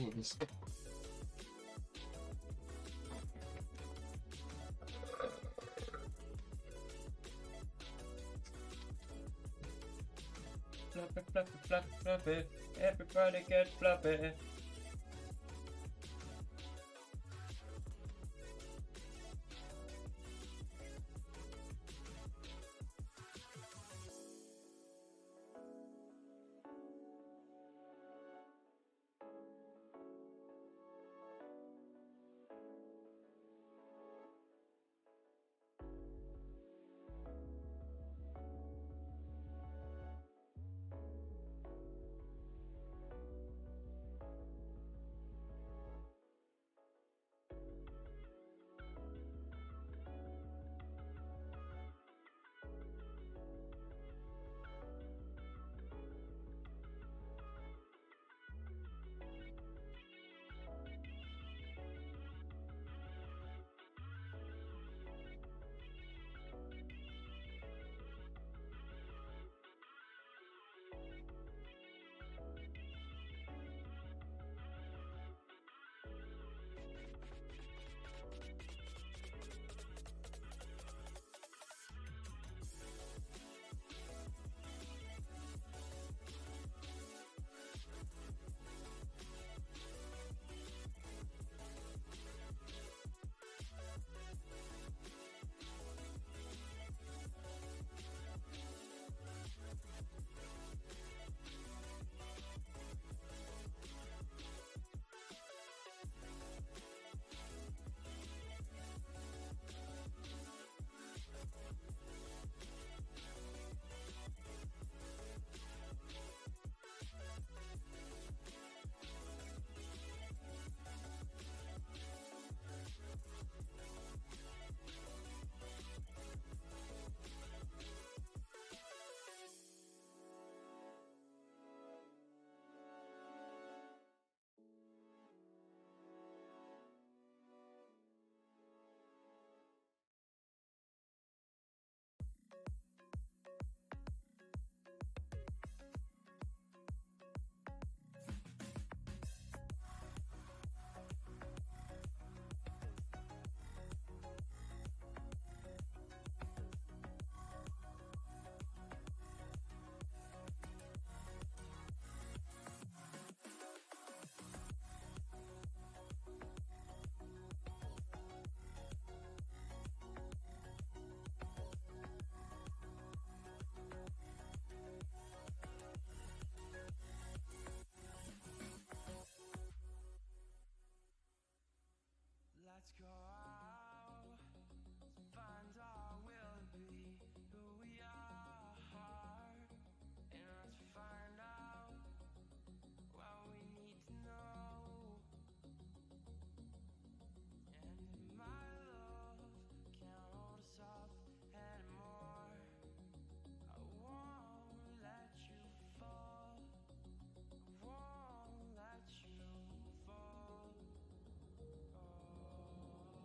jeans. Fluffy, fluffy, fluffy, fluffy. Everybody get fluffy. Let's go out, find our will to be who we are, and let's find out what we need to know. And my love can't hold us up anymore. I won't let you fall. I won't let you fall. Oh.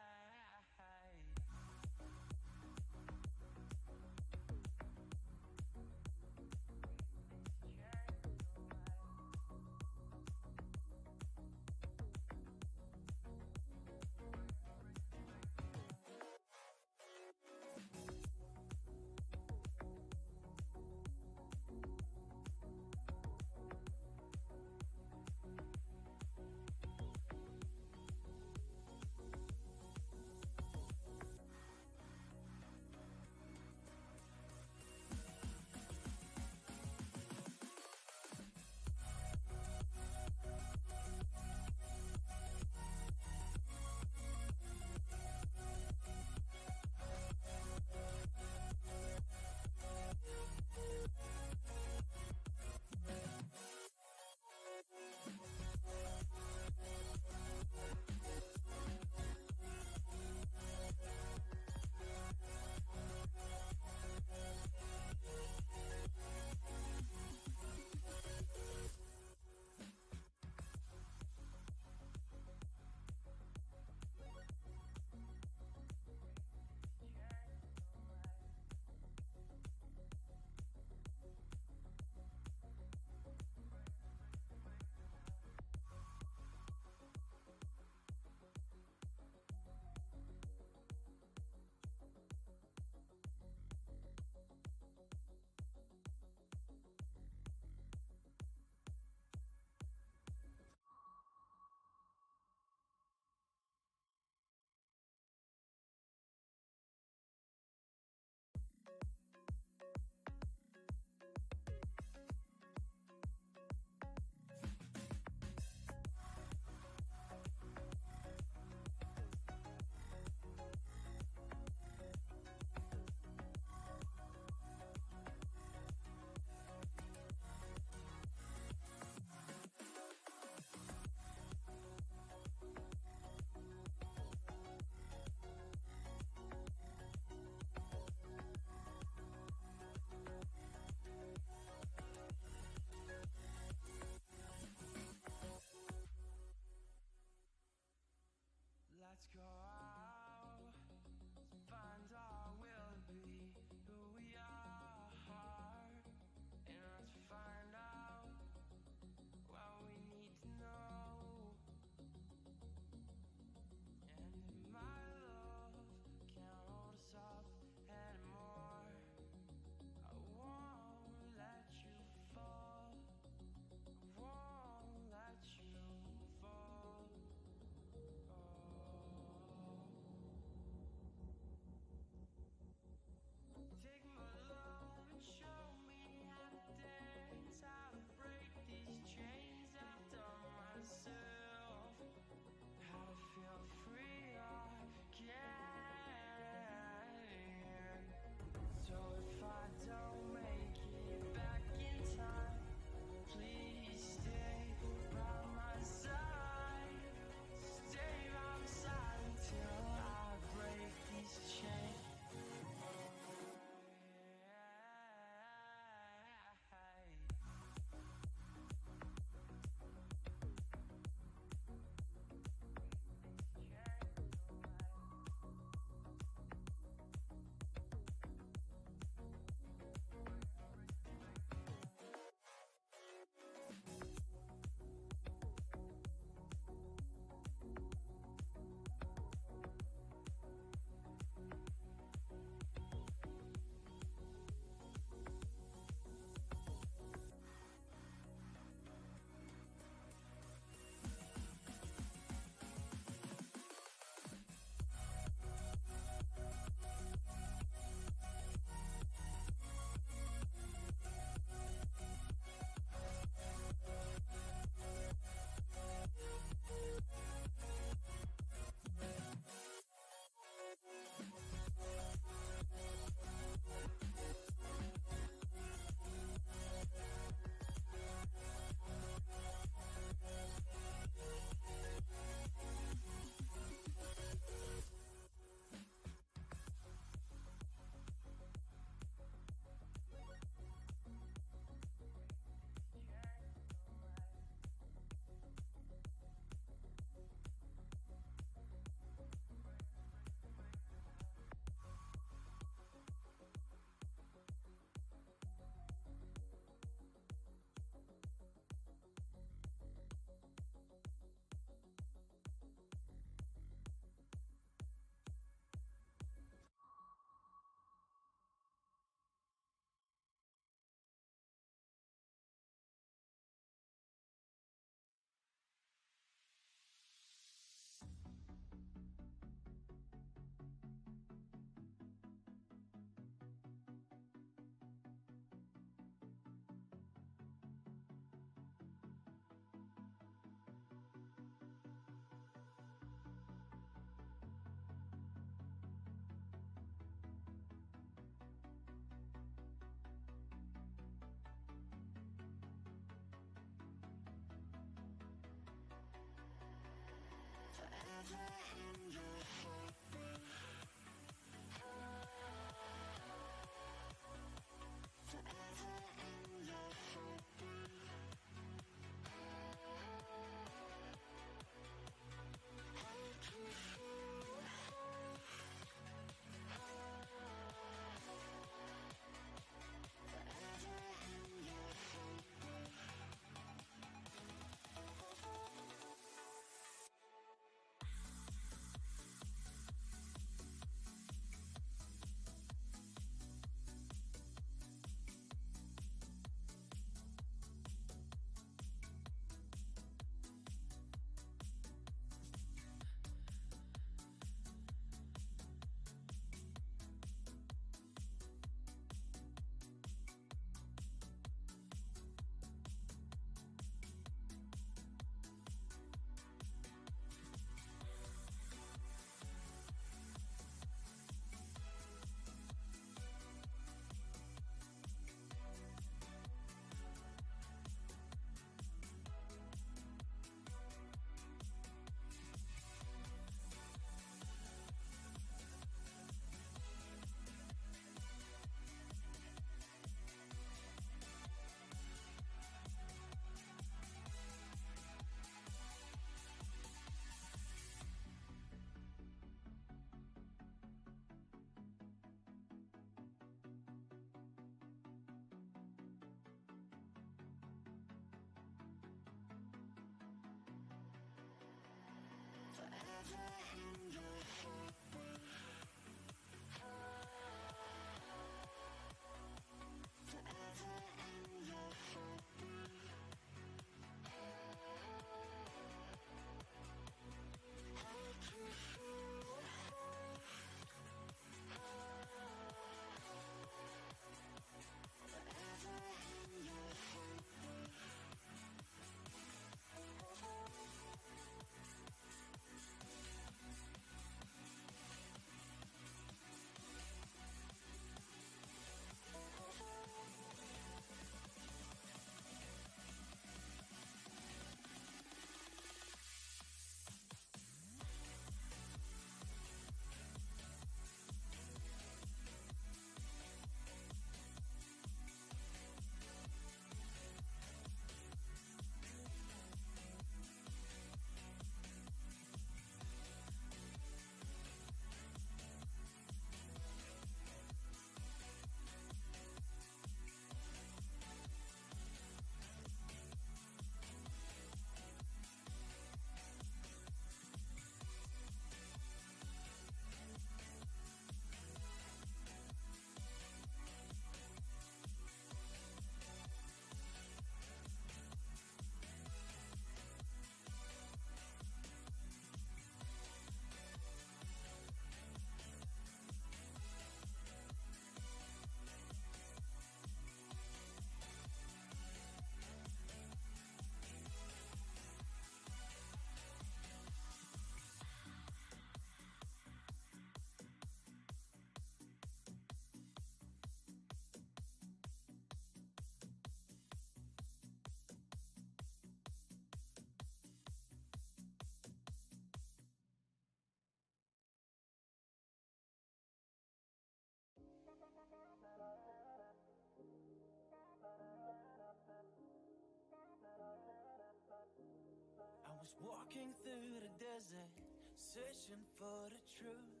I was walking through the desert, searching for the truth.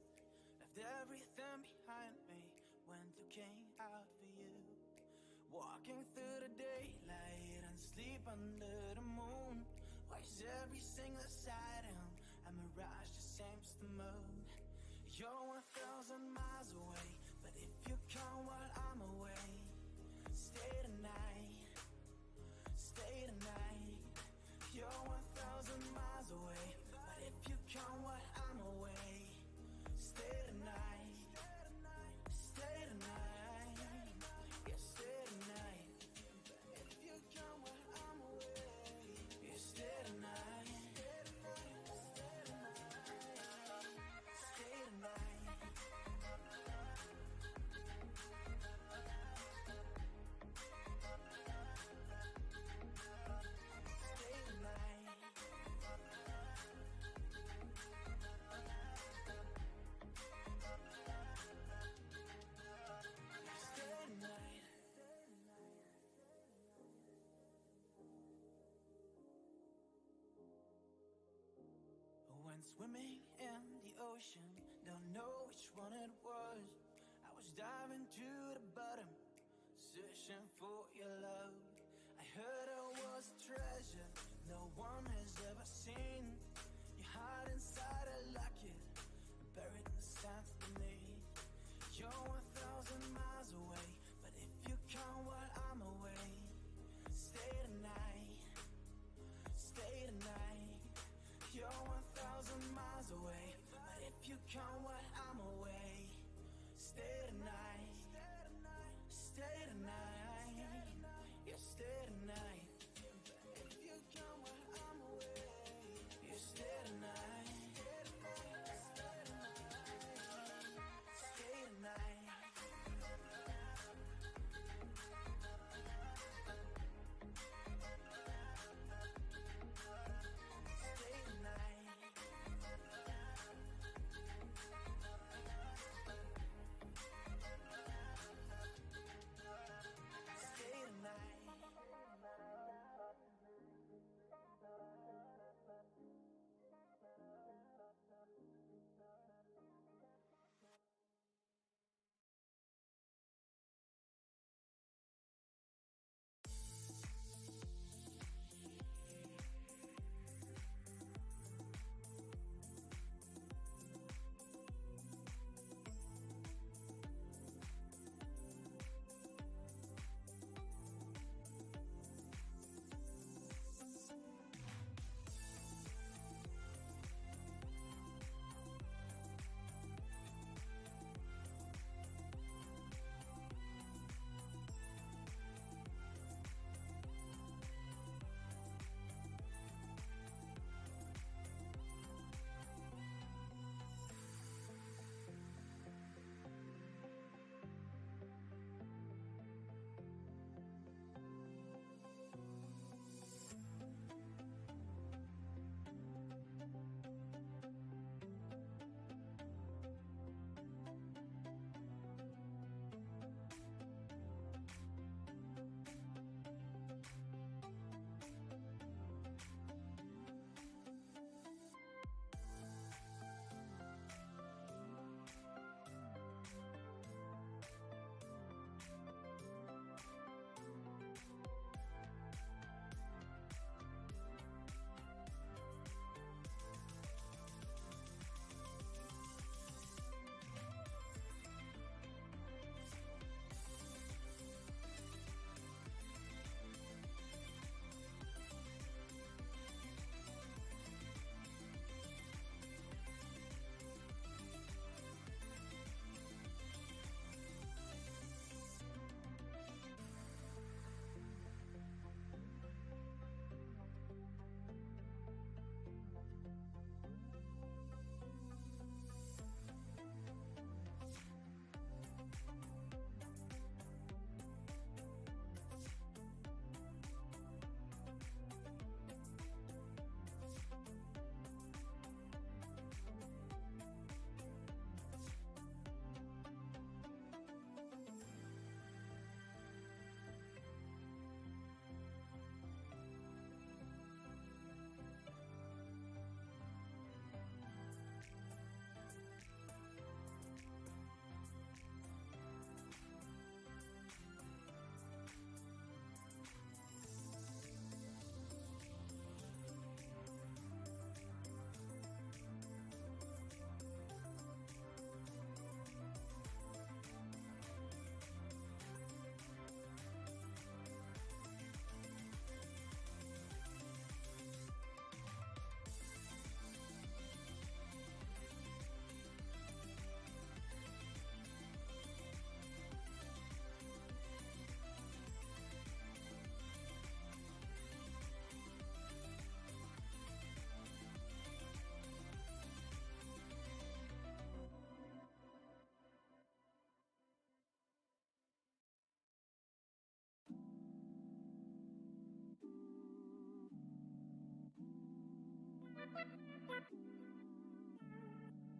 Left everything behind me, went looking out for you. Walking through the daylight and sleep under the moon. Why is every single siren a mirage the same as the moon? You're 1,000 miles away, but if you come while I'm away, stay tonight, stay tonight. You're 1,000 miles away, but if you come while I'm away, stay tonight, stay tonight, yeah, stay tonight. If you come while I'm away, yeah, stay tonight, stay tonight, stay tonight. swimming in the ocean, don't know which one it was. I was diving to the bottom, searching for your love. I heard I was a treasure no one has ever seen. You hide inside a locket, buried in the sand beneath. You're 1,000 miles away, but if you come while I'm away, stay tonight, stay tonight. You're 1,000 miles away, but if you come while I'm away, stay tonight, stay tonight, you stay tonight. If you come while I'm away, you stay tonight, stay tonight.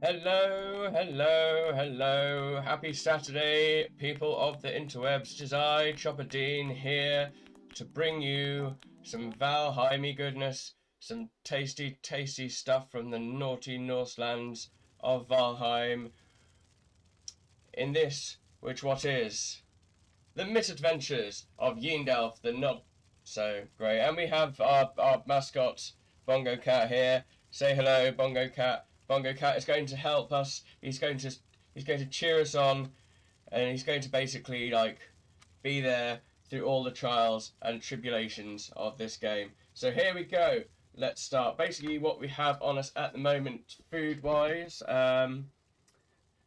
Hello, hello, hello. Happy Saturday, people of the interwebs. It is I, Chopper Dean, here to bring you some Valheim goodness, some tasty, tasty stuff from the naughty Norselands of Valheim in this, what is the misadventures of Yeendelf the not so great. And we have our mascot, Bongo Cat, here. Say hello, Bongo Cat. Bongo Cat is going to help us. He's going to cheer us on, and he's going to basically be there through all the trials and tribulations of this game. So here we go. Let's start. Basically, what we have on us at the moment, food-wise,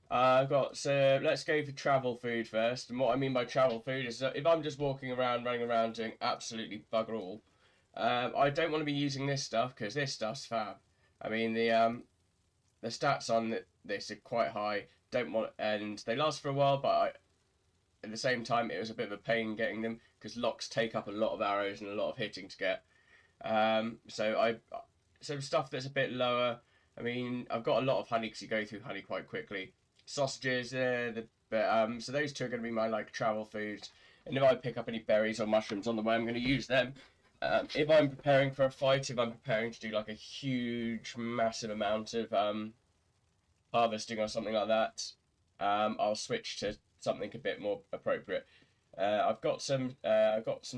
I've got, so let's go for travel food first. And what I mean by travel food is that if I'm just walking around, running around, doing absolutely bugger all, I don't want to be using this stuff because this stuff's fab. I mean, the stats on this are quite high. Don't want, and they last for a while, but at the same time, it was a bit of a pain getting them because locks take up a lot of arrows and a lot of hitting to get. So stuff that's a bit lower. I mean, I've got a lot of honey because you go through honey quite quickly. Sausages, so those two are going to be my travel foods. And if I pick up any berries or mushrooms on the way, I'm going to use them. If I'm preparing for a fight, if I'm preparing to do a huge, massive amount of harvesting or something like that, I'll switch to something a bit more appropriate. I've got some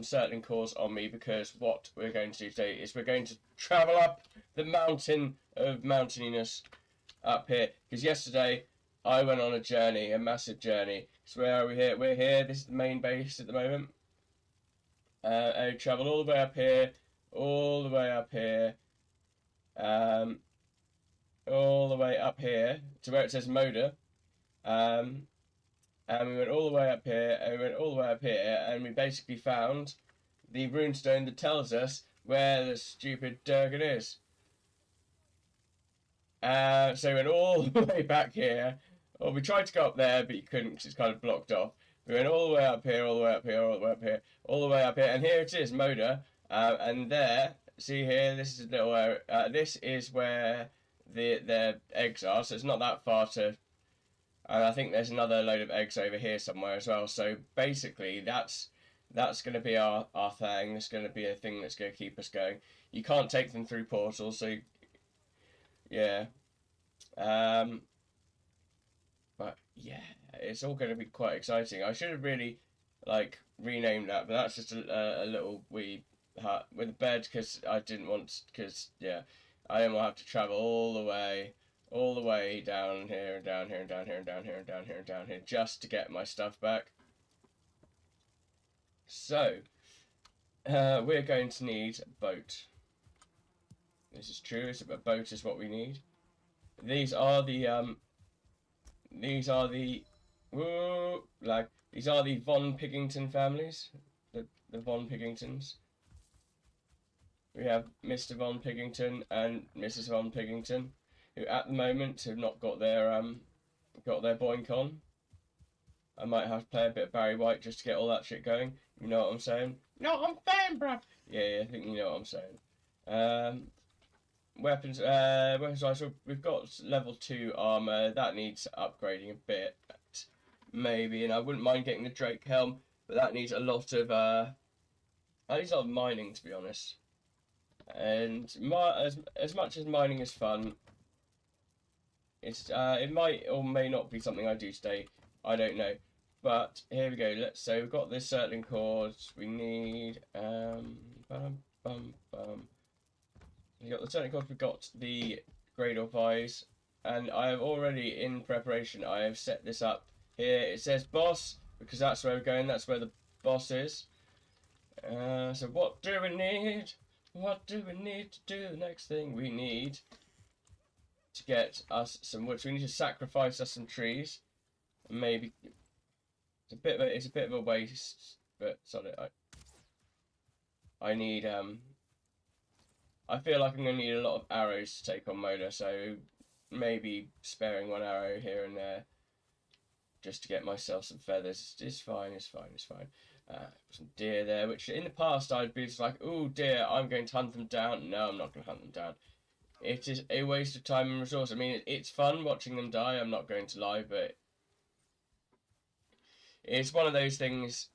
certain cores on me because what we're going to do today is we're going to travel up the mountain of mountaininess up here. Because yesterday I went on a journey, a massive journey. So where are we here? We're here. This is the main base at the moment. I travelled all the way up here, all the way up here, all the way up here to where it says Moda. And we went all the way up here, and we went all the way up here, and we basically found the runestone that tells us where the stupid Durgen is. So we went all the way back here. Well, we tried to go up there, but you couldn't because it's kind of blocked off. We went all the way up here, all the way up here, all the way up here, all the way up here, and here it is, Moda. And there, see here, this is a little area. This is where their eggs are, so it's not that far to. And I think there's another load of eggs over here somewhere as well. So basically, that's going to be our thing. It's going to be a thing that's going to keep us going. You can't take them through portals, so yeah. But yeah, it's all going to be quite exciting. I should have really renamed that, but that's just a little wee hut with a bed because I didn't want, because yeah, I didn't want to have to travel all the way down here and down here and down here and down here and down here and down here just to get my stuff back. So we're going to need a boat. This is true. A boat is what we need. These are the Von Piggington families. The Von Piggingtons. We have Mr. Von Piggington and Mrs. Von Piggington, who at the moment have not got their boink on. I might have to play a bit of Barry White just to get all that shit going. You know what I'm saying? No, I'm saying, bruv. Yeah, I think you know what I'm saying. Weapons, so we've got level 2 armour. That needs upgrading a bit, maybe, and I wouldn't mind getting the Drake helm, but that needs a lot of mining, to be honest. And as much as mining is fun, it might or may not be something I do today. I don't know. But here we go. So we've got this circling chords. We need We got the circling chords. We've got the Gradle Vise, and I have already in preparation. I have set this up here. It says boss because that's where we're going. That's where the boss is. So what do we need? What do we need to do? The next thing we need to get us some wood. So we need to sacrifice us some trees. Maybe it's a bit of a waste, but sorry, I need I feel like I'm gonna need a lot of arrows to take on Moda, so maybe sparing one arrow here and there just to get myself some feathers is fine. It's fine. Some deer there, which in the past I'd be just like, oh dear, I'm going to hunt them down. No, I'm not going to hunt them down. It is a waste of time and resource. I mean, it's fun watching them die, I'm not going to lie, but it's one of those things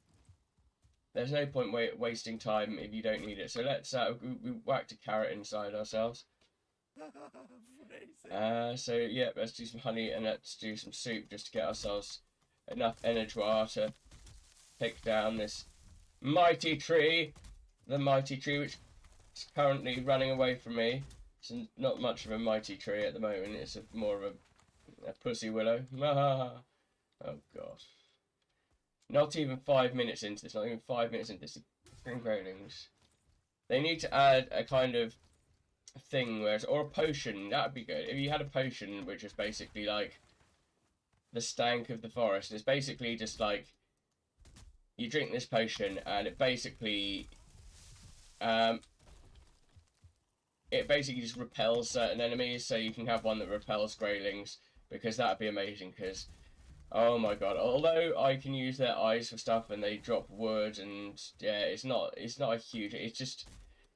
there's no point wasting time if you don't need it. So let's we whacked a carrot inside ourselves. So yeah, let's do some honey and let's do some soup just to get ourselves enough energy to take down this mighty tree. The mighty tree which is currently running away from me. It's not much of a mighty tree at the moment. It's more of a pussy willow. Oh god. Not even 5 minutes into this. Not even 5 minutes into this. Green Growlings. They need to add a kind of thing or a potion. That would be good. If you had a potion which is basically like the stank of the forest. It's basically just like you drink this potion and it basically just repels certain enemies. So you can have one that repels Greylings, because that would be amazing. Because oh my god, although I can use their eyes for stuff and they drop wood and yeah, it's not a huge, it's just,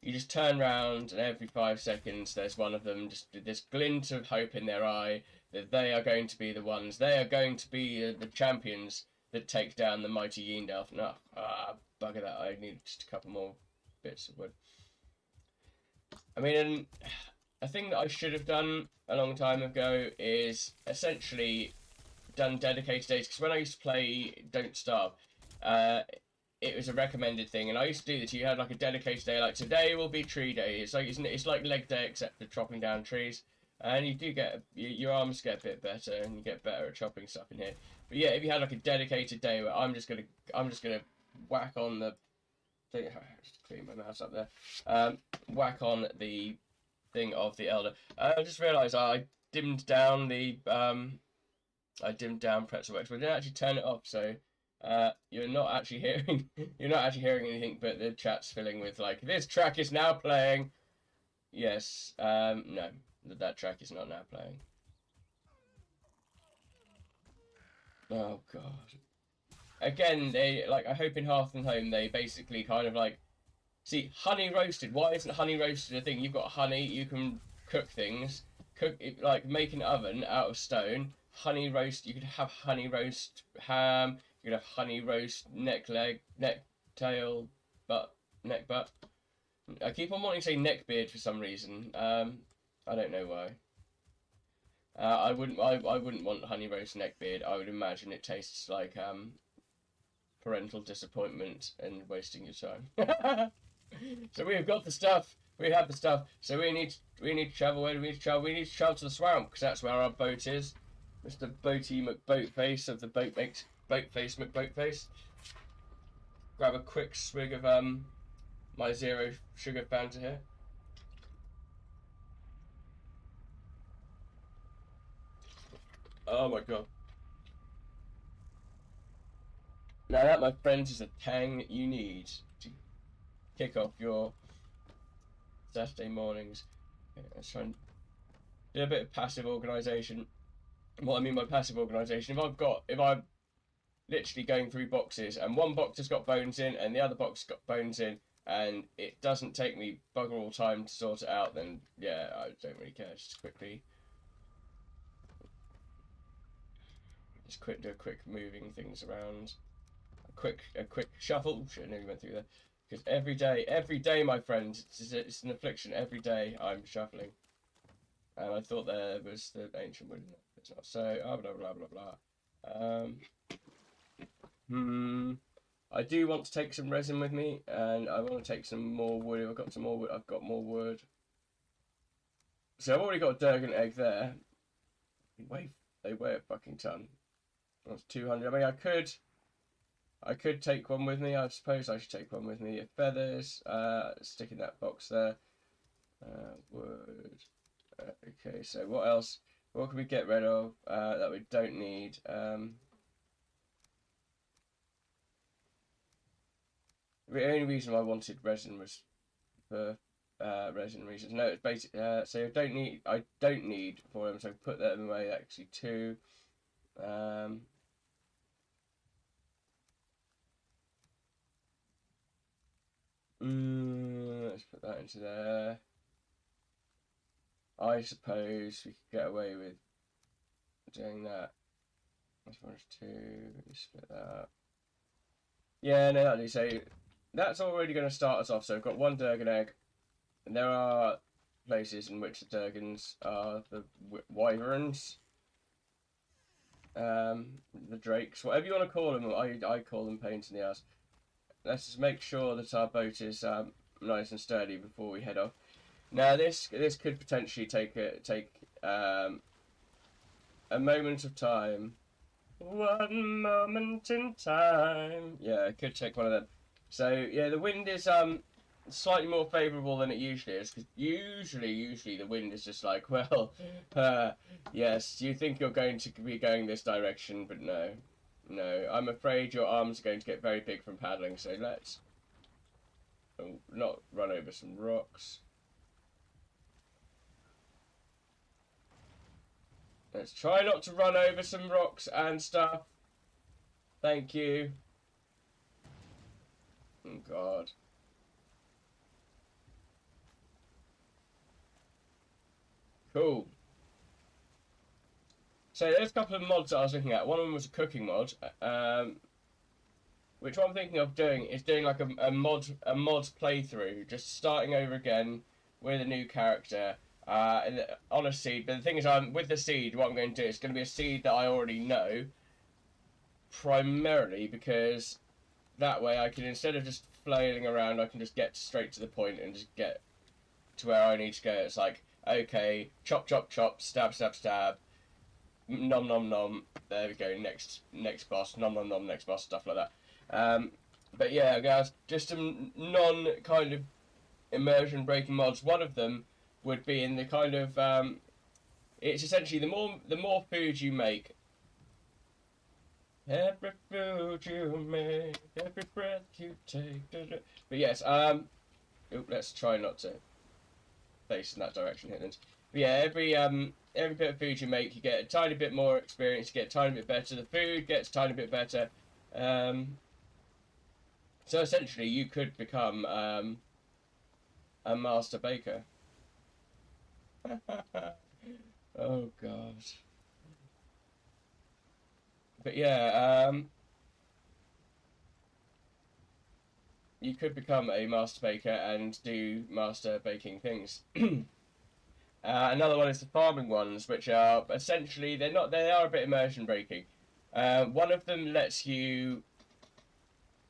you just turn around and every 5 seconds there's one of them, just this glint of hope in their eye that they are going to be the ones, they are going to be the champions that take down the mighty Yeendelf. No, bugger that, I need just a couple more bits of wood. I mean, a thing that I should have done a long time ago is essentially done dedicated days, because when I used to play Don't Starve, it was a recommended thing, and I used to do this. You had like a dedicated day, like today will be tree day. It's like leg day except for chopping down trees, and you do get your arms get a bit better and you get better at chopping stuff in here. But yeah, if you had like a dedicated day where I'm just gonna whack on the thing, just clean my mouse up there, whack on the thing of the Elder. I just realised I dimmed down Pretzelworks, but I didn't actually turn it off, so you're not actually hearing anything, but the chat's filling with like, this track is now playing. Yes, no, that track is not now playing. Oh god. Again, they like, I hope in Hearth and Home they basically kind of like, see, honey roasted. Why isn't honey roasted a thing? You've got honey, you can cook things, like make an oven out of stone. Honey roast, you could have honey roast ham, you could have honey roast neck tail, neck butt. I keep on wanting to say neck beard for some reason. I don't know why. I wouldn't want honey roast neck beard. I would imagine it tastes like parental disappointment and wasting your time. So we've got the stuff. We have the stuff. So we need to travel. Where do we need to travel? We need to travel to the swamp, because that's where our boat is. Mr. Boaty McBoatface of the Boatface McBoatface. Grab a quick swig of my 0 sugar Fanta here. Oh my god. Now that, my friends, is a tang you need to kick off your Saturday mornings. Okay, let's try and do a bit of passive organisation. What I mean by passive organisation, if I'm literally going through boxes and one box has got bones in and the other box has got bones in, and it doesn't take me bugger all time to sort it out, then yeah, I don't really care. Just do a quick moving things around. A quick shuffle. Shit, I nearly went through there. Because every day, my friends, it's an affliction. Every day I'm shuffling. And I thought there was the ancient wood in it. It's not. So, blah, blah, blah, blah. I do want to take some resin with me, and I want to take some more wood. I've got some more wood. I've got more wood. So I've already got a Durgen egg there. They weigh a fucking ton. That's 200. I mean, I could take one with me. I suppose I should take one with me. Feathers, stick in that box there. Wood. Okay, so what else? What can we get rid of that we don't need? The only reason I wanted resin was for resin reasons. No, it's basic. So I don't need for them. So put that away. Actually, 2. Let's put that into there. I suppose we could get away with doing that. That's 1, 2. Split that up. Yeah, no, that'll do. So that's already going to start us off. So we've got one Durgen egg. And there are places in which the Durgens are the wyverns, the drakes, whatever you want to call them. I call them pains in the ass. Let's just make sure that our boat is nice and sturdy before we head off. Now this could potentially take a moment of time. One moment in time. Yeah, it could take one of them. So yeah, the wind is slightly more favourable than it usually is, because usually the wind is just like, well, yes, you think you're going to be going this direction, but no, I'm afraid your arms are going to get very big from paddling. So let's not run over some rocks. Let's try not to run over some rocks and stuff. Thank you. Oh, God. Cool. So there's a couple of mods that I was looking at. One of them was a cooking mod. Which what I'm thinking of doing is doing like a mod playthrough, just starting over again with a new character. On a seed, but the thing is, with the seed, what I'm going to do is going to be a seed that I already know, primarily because that way I can, instead of just flailing around, I can just get straight to the point and just get to where I need to go. It's like, okay, chop, chop, chop, stab, stab, stab, nom, nom, nom. There we go. Next boss, nom, nom, nom. Next boss, stuff like that. But yeah, guys, just some non kind of immersion breaking mods. One of them would be in the kind of it's essentially the more food you make, every food you make, every breath you take. But yes, let's try not to face in that direction here then. But yeah, every bit of food you make, you get a tiny bit more experience, you get a tiny bit better. The food gets a tiny bit better. So essentially, you could become a master baker. Oh God. But yeah, you could become a master baker and do master baking things. Another one is the farming ones, which are essentially they are a bit immersion breaking. One of them lets you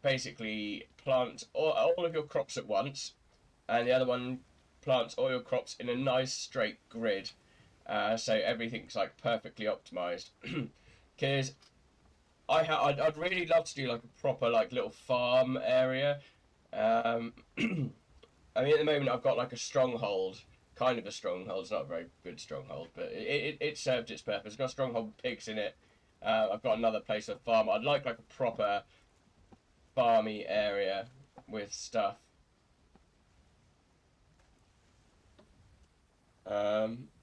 basically plant all of your crops at once, and the other one plants all your crops in a nice straight grid, so everything's like perfectly optimized. Because I'd really love to do like a proper like little farm area. I mean, at the moment I've got like a stronghold, kind of a stronghold. It's not a very good stronghold, but it served its purpose. It's got a stronghold with pigs in it. I've got another place to farm. I'd like a proper farmy area with stuff.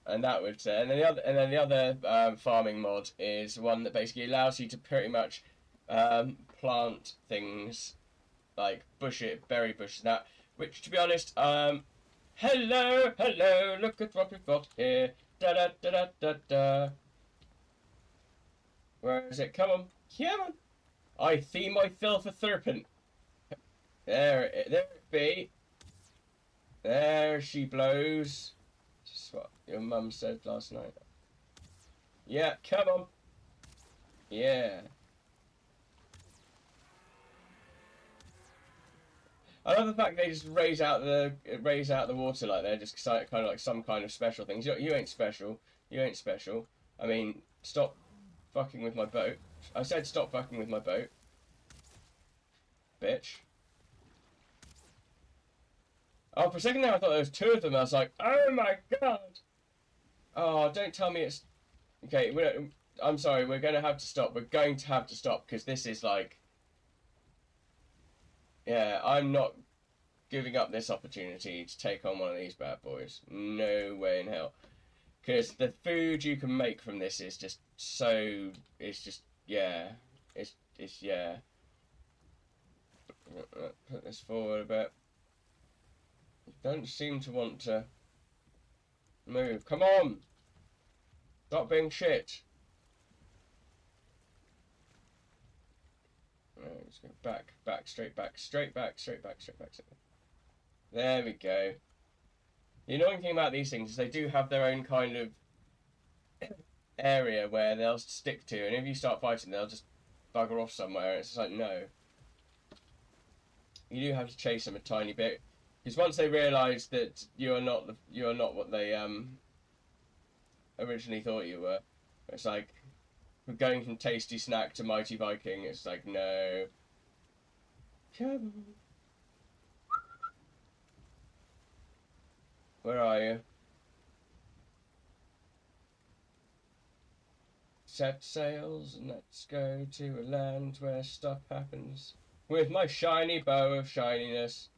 And that would and then the other farming mod is one that basically allows you to pretty much plant things like berry bushes and that. Which, to be honest, hello, look at what we've got here. Da da da da da da. Where is it? Come on, come on! I see my filth a serpent. There it be. There she blows. Just what your mum said last night. Yeah, come on. Yeah. I love the fact they just raise out the water like they're just kind of like some kind of special things. You ain't special. You ain't special. I mean, stop fucking with my boat. I said stop fucking with my boat. Bitch. Oh, for a second there I thought there was two of them. I was like, oh my God. Oh, don't tell me it's... Okay, I'm sorry, we're going to have to stop. We're going to have to stop, because this is like... Yeah, I'm not giving up this opportunity to take on one of these bad boys. No way in hell. Because the food you can make from this is just so... It's just... Yeah. It's yeah. Put this forward a bit. Don't seem to want to move. Come on! Stop being shit. Just go back, straight back. There we go. The annoying thing about these things is they do have their own kind of area where they'll stick to, and if you start fighting, they'll just bugger off somewhere. It's just like, no. You do have to chase them a tiny bit, because once they realise that you're not what they originally thought you were, it's like going from tasty snack to mighty Viking. It's like, no. Come on. Where are you? Set sails and let's go to a land where stuff happens. With my shiny bow of shininess.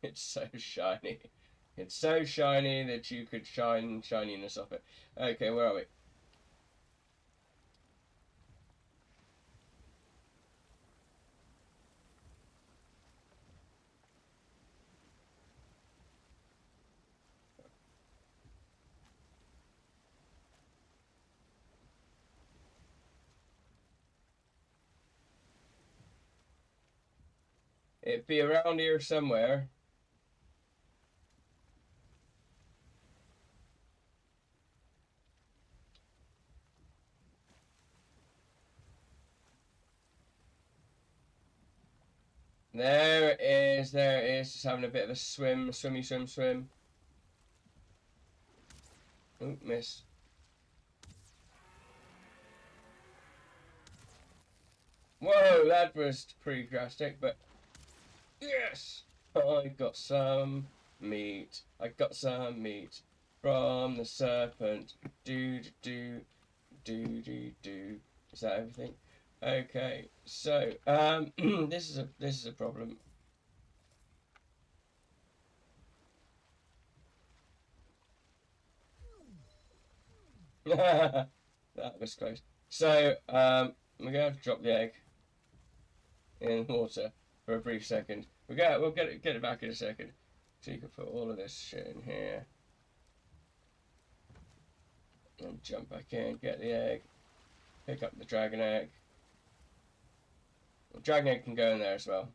It's so shiny. It's so shiny that you could shine shininess off it. Okay, where are we? It'd be around here somewhere. There it is, there it is. Just having a bit of a swim. Oh, missed. Whoa, that was pretty drastic, but yes! I got some meat. From the serpent. Do. Is that everything? Okay, so this is a problem. That was close. So we're gonna have to drop the egg in water for a brief second. We'll get it back in a second. So you can put all of this shit in here. And jump back in, get the egg, pick up the dragon egg. The dragon egg can go in there as well.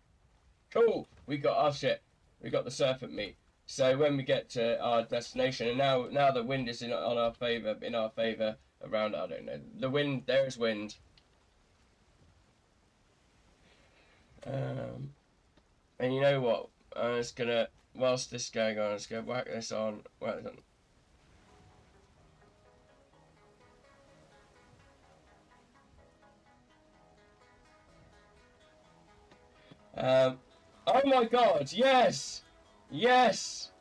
Cool! We got our shit. We got the serpent meat. So when we get to our destination, and now the wind is in our favour around, I don't know. The wind, there is wind. And you know what? I'm just gonna, whilst this is going on, I'm just gonna whack this on. Oh my god, yes! Yes!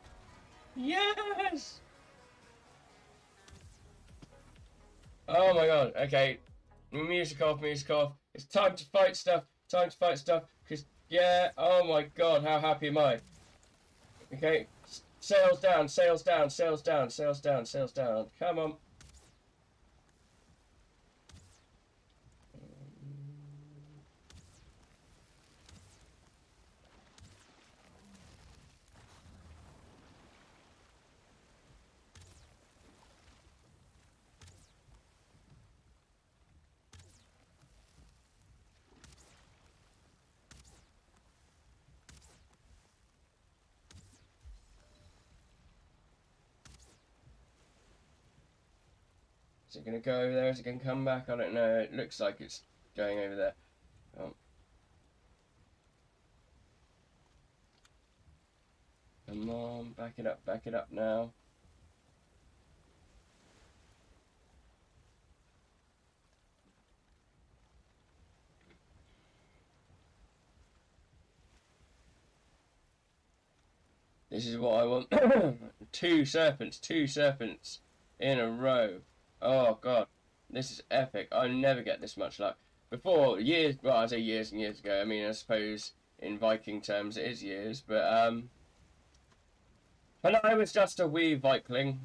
Yes! Oh my god, okay. Music off. It's time to fight stuff. Because, yeah, oh my god, how happy am I? Okay, sails down. Come on. Is it going to go over there? Is it going to come back? I don't know. It looks like it's going over there. Come on, back it up now. This is what I want. Two serpents in a row. Oh god, this is epic. I never get this much luck. Before, years, well, I say years and years ago, I mean, I suppose in Viking terms it is years, but when I was just a wee Vikling,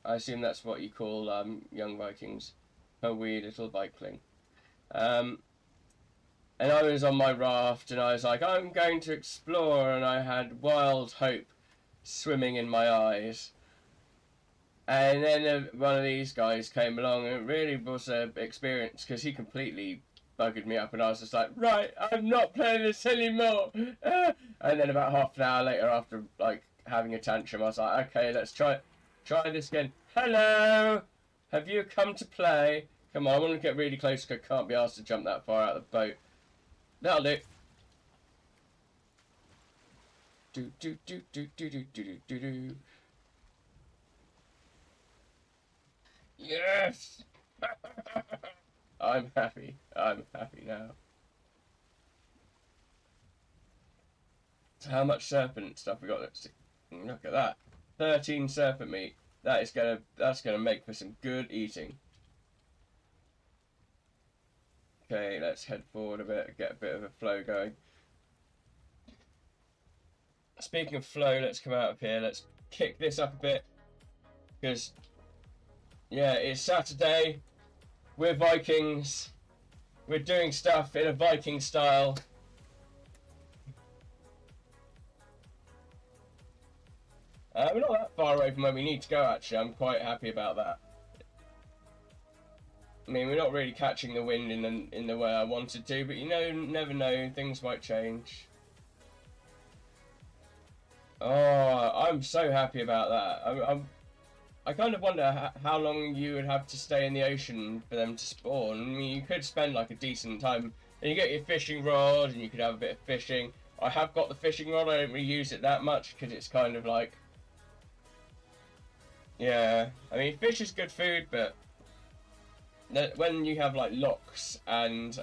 I assume that's what you call young Vikings, a wee little Vikling. And I was on my raft and I was like, I'm going to explore, and I had wild hope swimming in my eyes. And then one of these guys came along, and it really was an experience because he completely buggered me up, and I was just like, right, I'm not playing this anymore. And then about half an hour later, after like having a tantrum, I was like, okay, let's try this again. Hello, have you come to play? Come on, I want to get really close because I can't be asked to jump that far out of the boat. That'll do. Do do do do do do do do do. Yes. I'm happy. I'm happy now. So how much serpent stuff we got? Let's look at that. 13 serpent meat. That's gonna make for some good eating. Okay, let's head forward a bit, get a bit of a flow going. Speaking of flow, let's come out of here. Let's kick this up a bit. Because, yeah, it's Saturday. We're Vikings. We're doing stuff in a Viking style. We're not that far away from where we need to go, actually. I'm quite happy about that. I mean, we're not really catching the wind in the way I wanted to, but you know, never know. Things might change. Oh, I'm so happy about that. I kind of wonder how long you would have to stay in the ocean for them to spawn. I mean, you could spend like a decent time, and you get your fishing rod, and you could have a bit of fishing. I have got the fishing rod. I don't really use it that much because it's kind of like, yeah. I mean, fish is good food, but when you have like locks and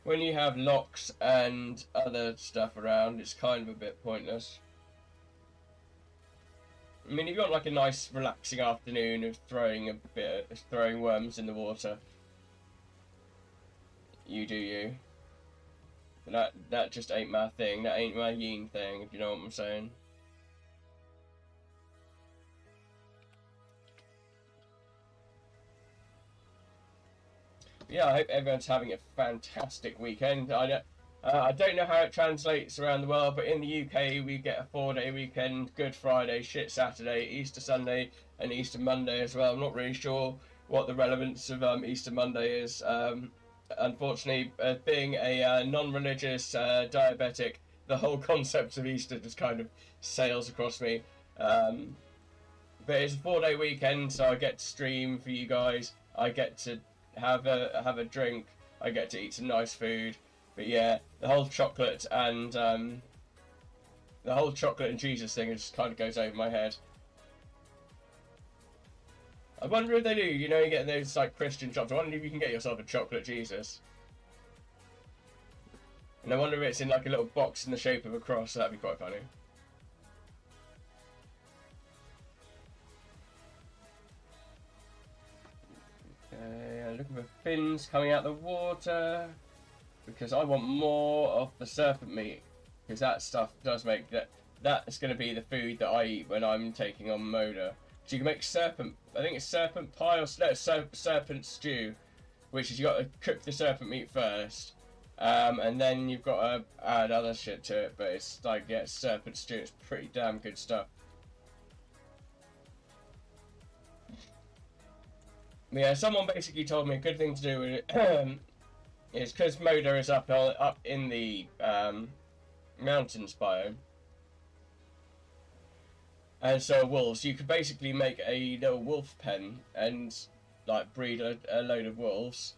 when you have locks and other stuff around, it's kind of a bit pointless. I mean, if you want like a nice relaxing afternoon of throwing worms in the water, you do you. But that just ain't my thing. That ain't my yin thing, if you know what I'm saying. Yeah, I hope everyone's having a fantastic weekend. I don't know how it translates around the world, but in the UK we get a 4-day weekend: Good Friday, Shit Saturday, Easter Sunday, and Easter Monday as well. I'm not really sure what the relevance of Easter Monday is. Unfortunately, being a non-religious diabetic, the whole concept of Easter just kind of sails across me. But it's a 4-day weekend, so I get to stream for you guys. I get to have a drink. I get to eat some nice food. But yeah, the whole chocolate and Jesus thing just kind of goes over my head. I wonder if they do. You know, you get those like Christian shops. I wonder if you can get yourself a chocolate Jesus. And I wonder if it's in like a little box in the shape of a cross. That'd be quite funny. Okay, looking for fins coming out the water, because I want more of the serpent meat, because that stuff does make that's going to be the food that I eat when I'm taking on Moda. So you can make serpent, I think it's serpent pie or no, serpent stew, which is you got to cook the serpent meat first, and then you've got to add other shit to it. But it's like, yeah, it's serpent stew. It's pretty damn good stuff. Yeah, someone basically told me a good thing to do with it is because Moda is up in the mountains biome, and so wolves. You could basically make a little wolf pen and like breed a load of wolves,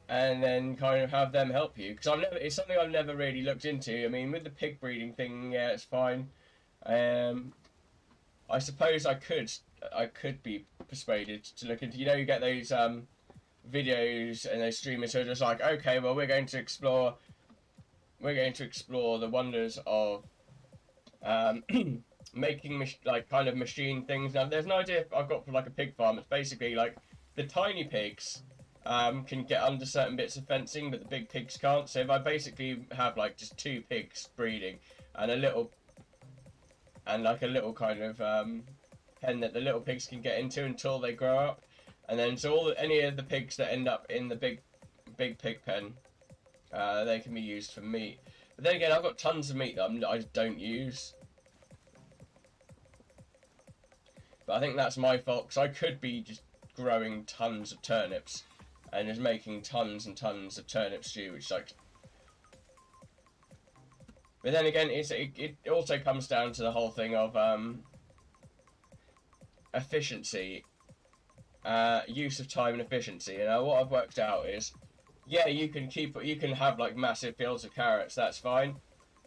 and then kind of have them help you. Because it's something I've never really looked into. I mean, with the pig breeding thing, yeah, it's fine. I suppose I could be persuaded to look into. You know, you get those videos and those streamers who are just like, okay, well, we're going to explore the wonders of making like kind of machine things. Now, there's an idea I've got for like a pig farm. It's basically like the tiny pigs can get under certain bits of fencing, but the big pigs can't. So if I basically have like just 2 pigs breeding and a little kind of pen that the little pigs can get into until they grow up, and then so any of the pigs that end up in the big pig pen, they can be used for meat. But then again, I've got tons of meat that I just don't use. But I think that's my fault, because I could be just growing tons of turnips and just making tons and tons of turnip stew, which is like. But then again, it also comes down to the whole thing of efficiency, use of time and efficiency. You know, what I've worked out is, yeah, you can have like massive fields of carrots, that's fine.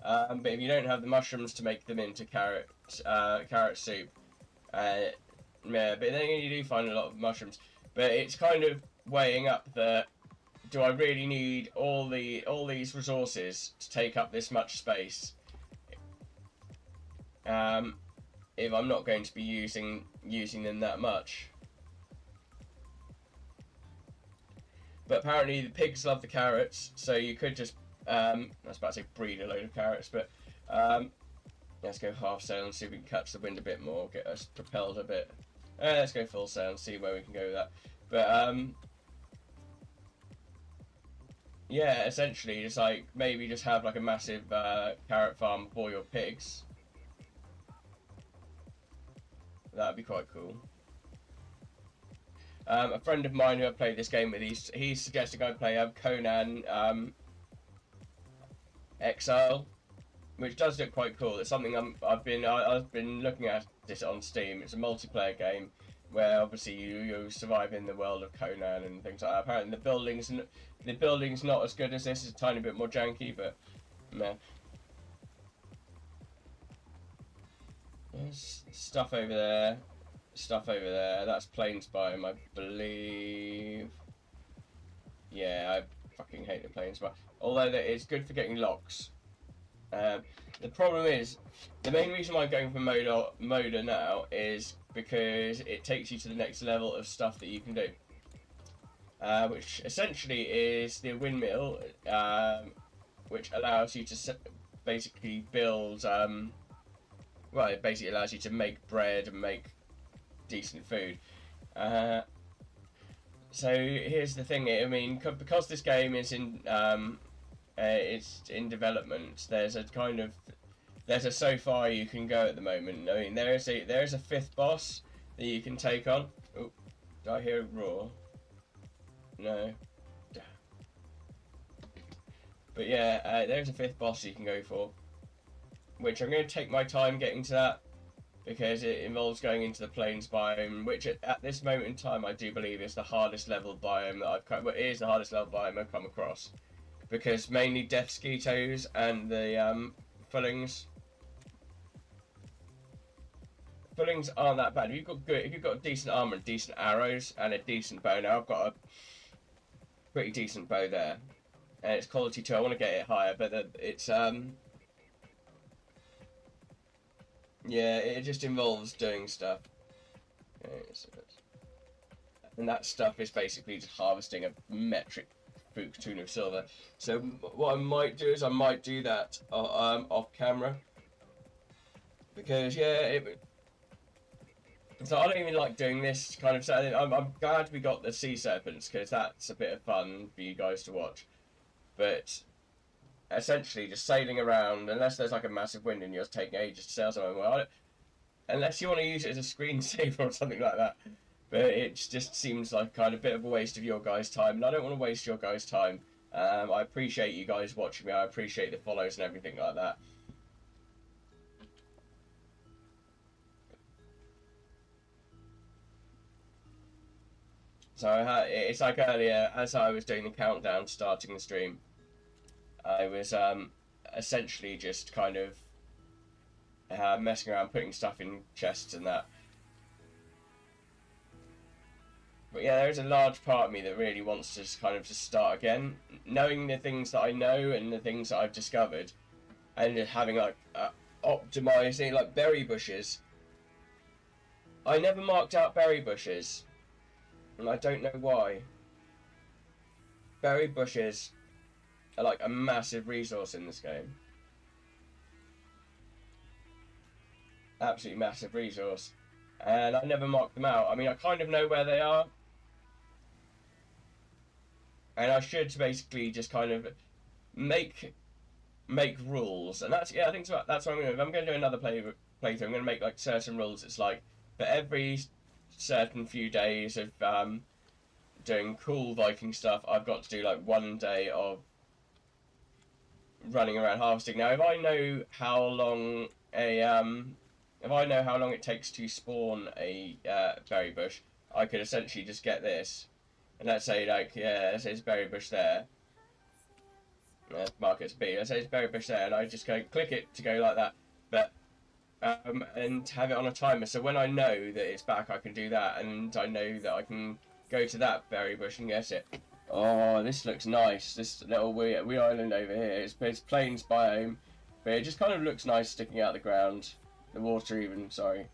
But if you don't have the mushrooms to make them into carrot soup, yeah, but then you do find a lot of mushrooms. But it's kind of weighing up the, do I really need all these resources to take up this much space? If I'm not going to be using them that much. But apparently the pigs love the carrots, so you could just, I was about to say breed a load of carrots, but let's go half sail and see if we can catch the wind a bit more, get us propelled a bit. Let's go full sail and see where we can go with that. But yeah, essentially just like maybe just have like a massive carrot farm for your pigs. That'd be quite cool. A friend of mine who I played this game with, he suggested I play Conan Exile, which does look quite cool. It's something I've been looking at this on Steam. It's a multiplayer game where obviously you survive in the world of Conan and things like that. Apparently the building's not as good as this. It's a tiny bit more janky, but meh. There's stuff over there. Stuff over there. That's plains biome, I believe. Yeah, I fucking hate the plains biome. Although it's good for getting locks. The problem is, the main reason why I'm going for Moda now is because it takes you to the next level of stuff that you can do. Which essentially is the windmill, which allows you to basically build, well, it basically allows you to make bread and make decent food. So here's the thing, I mean, because this game is it's in development, there's a so far you can go at the moment. I mean, there is a fifth boss that you can take on. Oh, did I hear a roar? No. But yeah, there's a fifth boss you can go for, which I'm going to take my time getting to that, because it involves going into the plains biome, which at this moment in time I do believe is the hardest level biome that it is the hardest level biome I've come across, because mainly death skeetos and the fullings aren't that bad. If you've got decent armor and decent arrows and a decent bow, now I've got a pretty decent bow there, and it's quality 2. I want to get it higher, but it's yeah, it just involves doing stuff. Okay, and that stuff is basically just harvesting a metric toon of silver. So what I might do is I might do that off camera, because yeah, so I don't even like doing this kind of stuff. I'm glad we got the sea serpents, because that's a bit of fun for you guys to watch. But essentially just sailing around, unless there's like a massive wind and you're taking ages to sail somewhere, well, unless you want to use it as a screensaver or something like that. But it just seems like kind of a bit of a waste of your guys' time, and I don't want to waste your guys' time. I appreciate you guys watching me, I appreciate the follows and everything like that. So it's like earlier, as I was doing the countdown starting the stream, I was essentially just kind of messing around, putting stuff in chests and that. But yeah, there is a large part of me that really wants to just kind of just start again, knowing the things that I know and the things that I've discovered, and just having like optimizing, like berry bushes. I never marked out berry bushes, and I don't know why. Berry bushes are like a massive resource in this game. Absolutely massive resource. And I never marked them out. I mean, I kind of know where they are. And I should basically just kind of make rules. And that's, yeah, I think that's what I'm going to do. If I'm going to do another playthrough, I'm going to make like certain rules. It's like, for every certain few days of doing cool Viking stuff, I've got to do like 1 day of running around harvesting. Now, if I know how long it takes to spawn a berry bush, I could essentially just get this, and let's say like let's say it's berry bush there. Mark it as B. Let's say it's berry bush there, and I just go click it to go like that. But and have it on a timer, so when I know that it's back, I can do that, and I know that I can go to that berry bush and get it. Oh, this looks nice. This little wee island over here. It's plains biome, but it just kind of looks nice sticking out the ground. The water even, sorry.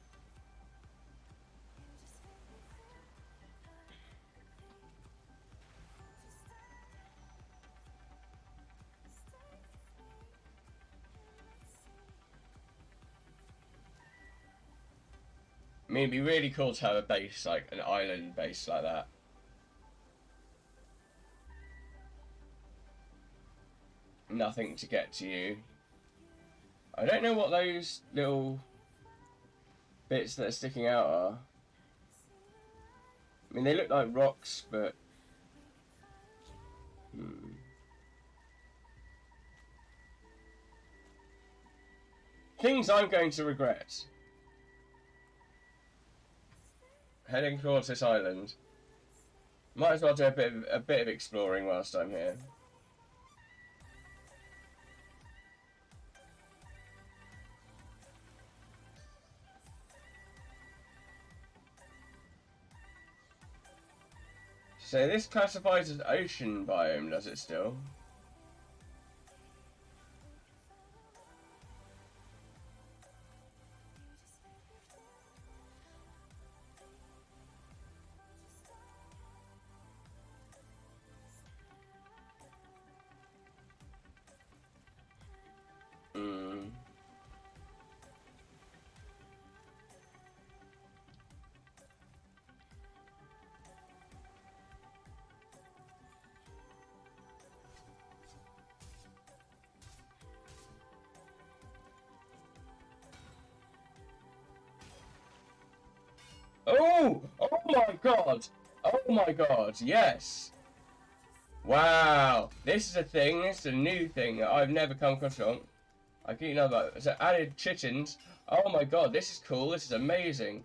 I mean, it'd be really cool to have a base, like an island base like that. Nothing to get to you. I don't know what those little bits that are sticking out are. I mean, they look like rocks, but... Things I'm going to regret. Heading towards this island. Might as well do a bit of exploring whilst I'm here. So this classifies as ocean biome, does it still? Oh! Oh my god! Oh my god, yes! Wow! This is a thing, this is a new thing that I've never come across on. I keep know about it. So added chittens. Oh my god, this is cool, this is amazing.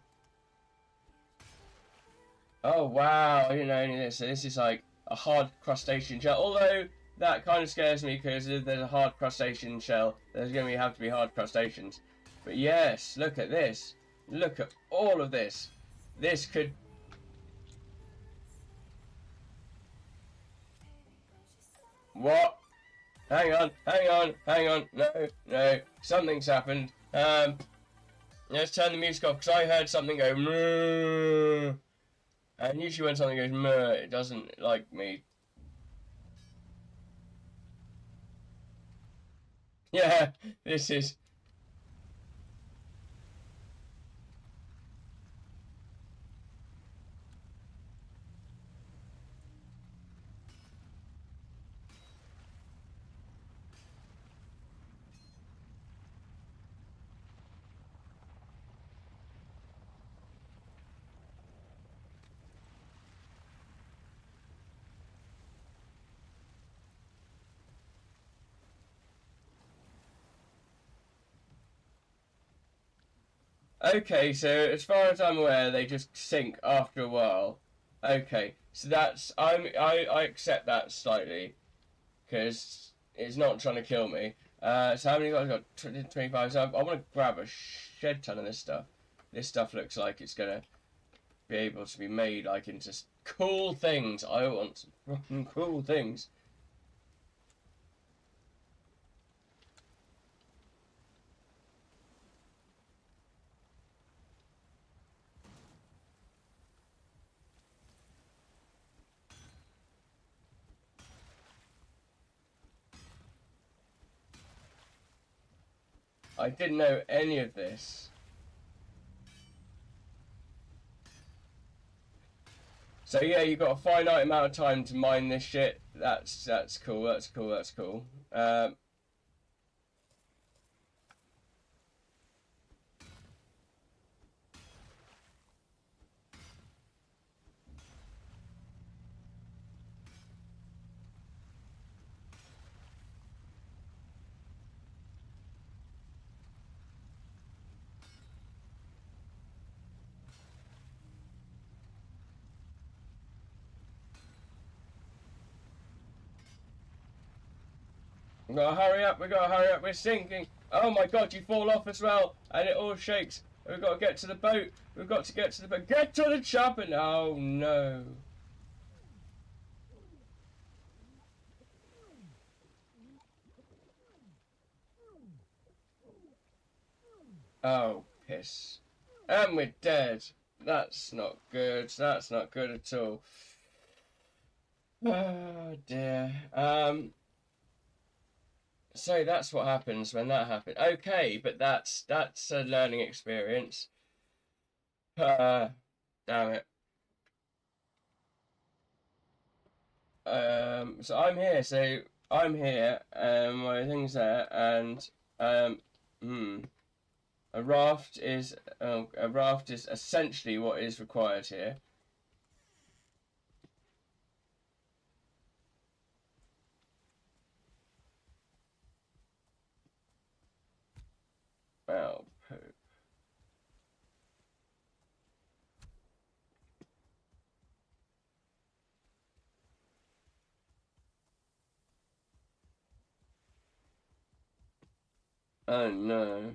Oh wow, I didn't know any of this. So this is like a hard crustacean shell. Although that kind of scares me because if there's a hard crustacean shell, there's going to have to be hard crustaceans. But yes, look at this. Look at all of this. This could... What? Hang on, hang on, hang on. No, no. Something's happened. Let's turn the music off because I heard something go moo. And usually when something goes moo, it doesn't like me. Yeah, this is... Okay, so as far as I'm aware, they just sink after a while. Okay, so that's I accept that slightly because it's not trying to kill me. So how many guys got? 25. So I want to grab a shed ton of this stuff. This stuff looks like it's gonna be able to be made like into cool things. I want some cool things. I didn't know any of this. So yeah, you've got a finite amount of time to mine this shit. That's cool. That's cool. That's cool. We gotta hurry up, we gotta hurry up, we're sinking. Oh my god, you fall off as well, and it all shakes. We've got to get to the boat. We've got to get to the boat. Get to the chopper! Oh no. Oh, piss. And we're dead. That's not good. That's not good at all. Oh dear. So that's what happens when that happens. Okay, but that's a learning experience. Damn it. So I'm here. So I'm here. My thing's there, and a raft is essentially what is required here. Oh, poop. Oh no.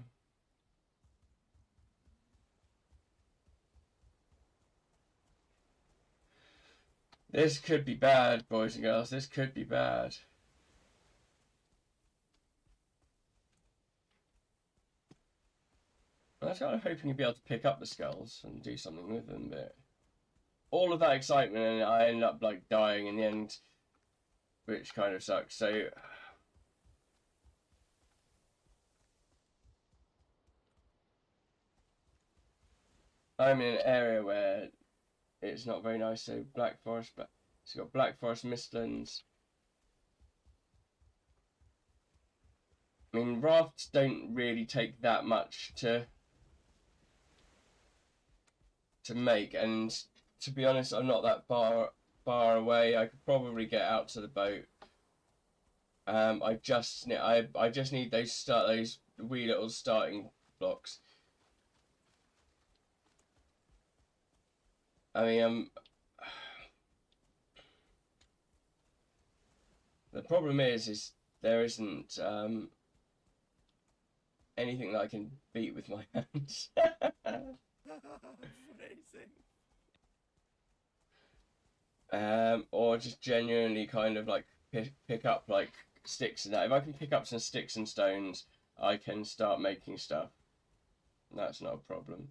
This could be bad, boys and girls. This could be bad. I was kind of hoping you'd be able to pick up the skulls and do something with them, but all of that excitement and I ended up like dying in the end, which kind of sucks. So I'm in an area where it's not very nice. So Black Forest, but it's got Black Forest Mistlands. I mean, rafts don't really take that much to make, and to be honest, I'm not that far away. I could probably get out to the boat. I just need those wee little starting blocks. I mean, the problem is there isn't anything that I can beat with my hands. Or just genuinely kind of like pick up like sticks and that. If I can pick up some sticks and stones, I can start making stuff. That's not a problem.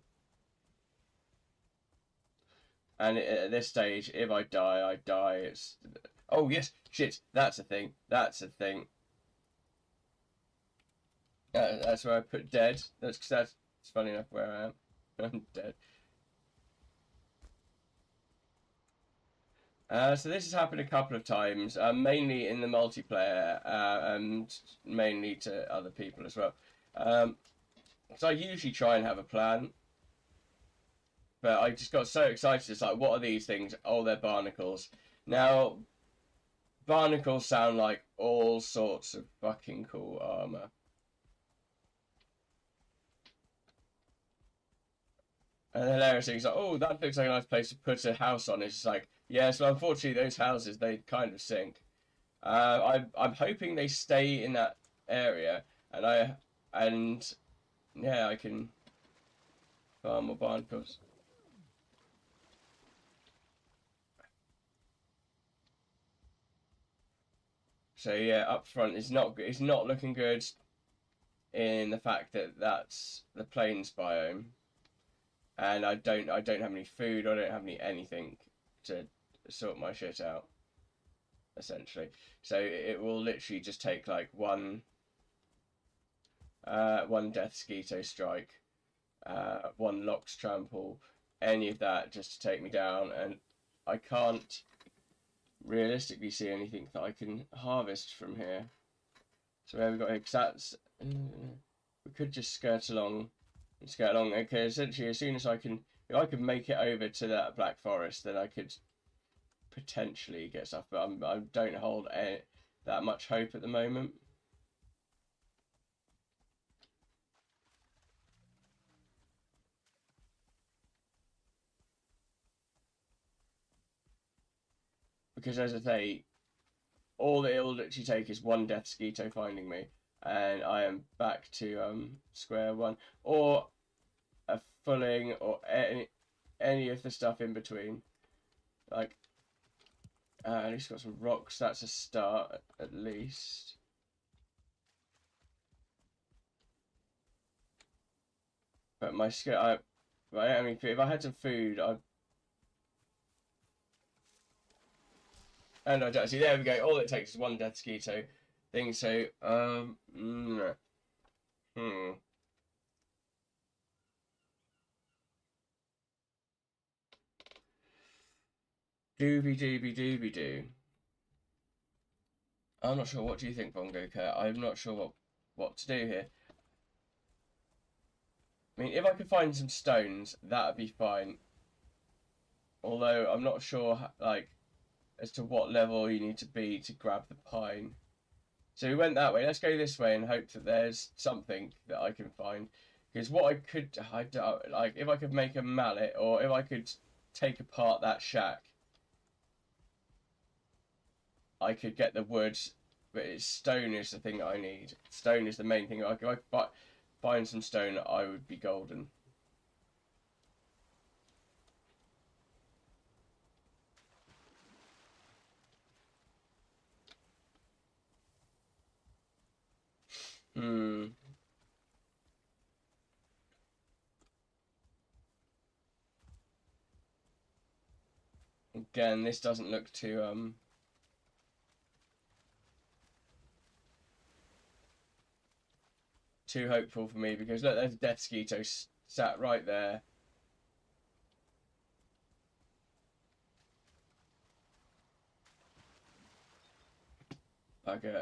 And at this stage, if I die, I die. It's oh yes, shit. That's a thing. That's a thing. That's where I put dead. That's funny enough where I am. I'm dead. So this has happened a couple of times, mainly in the multiplayer, and mainly to other people as well. So I usually try and have a plan, but I just got so excited. It's like, what are these things? Oh, they're barnacles. Now, barnacles sound like all sorts of fucking cool armor. And the hilarious thing is like, oh, that looks like a nice place to put a house on. It's just like, yes, well, unfortunately, those houses, they kind of sink. I'm hoping they stay in that area, and yeah, I can farm more barnacles. So yeah, up front it's not looking good in the fact that that's the plains biome, and I don't have any food. I don't have anything to sort my shit out. Essentially, so it will literally just take like one death skeeto strike, one Lox trample, any of that just to take me down, and I can't realistically see anything that I can harvest from here. So where we got here, because that's we could just skirt along. Okay, essentially, as soon as if I could make it over to that Black Forest, then I could potentially get stuff. But I don't hold that much hope at the moment. Because as I say, all that it will literally take is one death skeeto finding me, and I am back to square one, or a fulling, or any of the stuff in between. Like, at least got some rocks. That's a start, at least. But my skill, I mean, if I had some food, and I don't see. There we go. All it takes is one death skeeto thing. So, Dooby doo. I'm not sure. What do you think, Bongo Cat? I'm not sure what to do here. I mean, if I could find some stones, that'd be fine. Although I'm not sure, like, as to what level you need to be to grab the pine. So we went that way. Let's go this way and hope that there's something that I can find. Because what I like, if I could make a mallet, or if I could take apart that shack, I could get the wood. But stone is the thing I need. Stone is the main thing. If I could find some stone, I would be golden. Again, this doesn't look too too hopeful for me, because look, there's a death skeeto sat right there. Okay,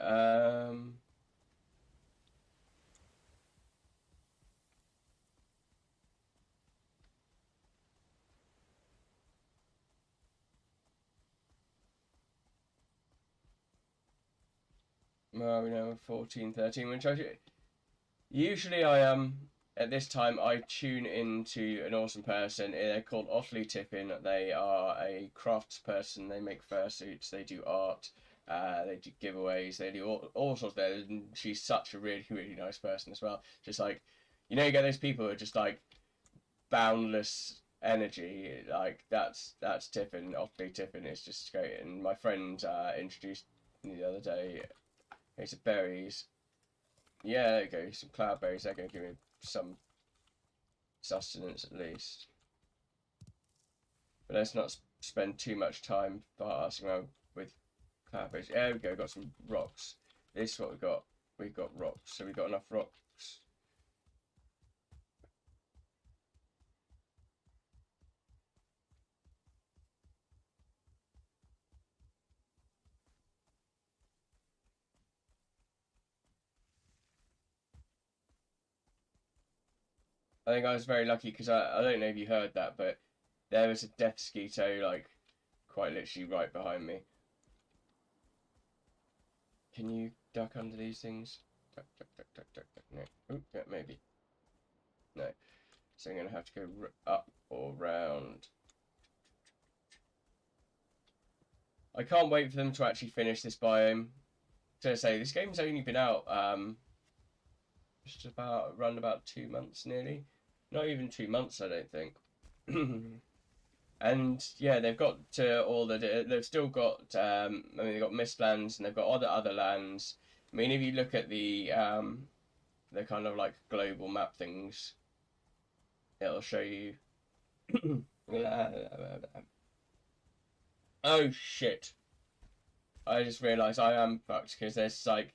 well, we know 14, 13. When usually I at this time I tune into an awesome person. They're called Otley Tiffin. They are a crafts person. They make fursuits. They do art. They do giveaways. They do all sorts there. And she's such a really, really nice person as well. Just like, you get those people who are just like boundless energy. Like that's Tiffin. Otley Tiffin is just great. And my friend introduced me the other day. Here's some berries. Yeah, there you go. Some cloudberries. They're going to give me some sustenance at least. But let's not spend too much time passing around with cloudberries. There we go. Got some rocks. This is what we got. We've got rocks. So we've got enough rocks. I think I was very lucky because I don't know if you heard that, but there was a death skeeto like quite literally right behind me. Can you duck under these things? Duck, duck, duck, duck, duck, duck. No. Oop, yeah, maybe. No. So I'm going to have to go up or round. I can't wait for them to actually finish this biome. To say, this game's only been out just around about 2 months nearly. Not even 2 months, I don't think. And yeah, they've got to all the. They've still got. I mean, they've got Mistlands and they've got other lands. I mean, if you look at the kind of like global map things, it'll show you. Oh shit! I just realised I am fucked because there's like.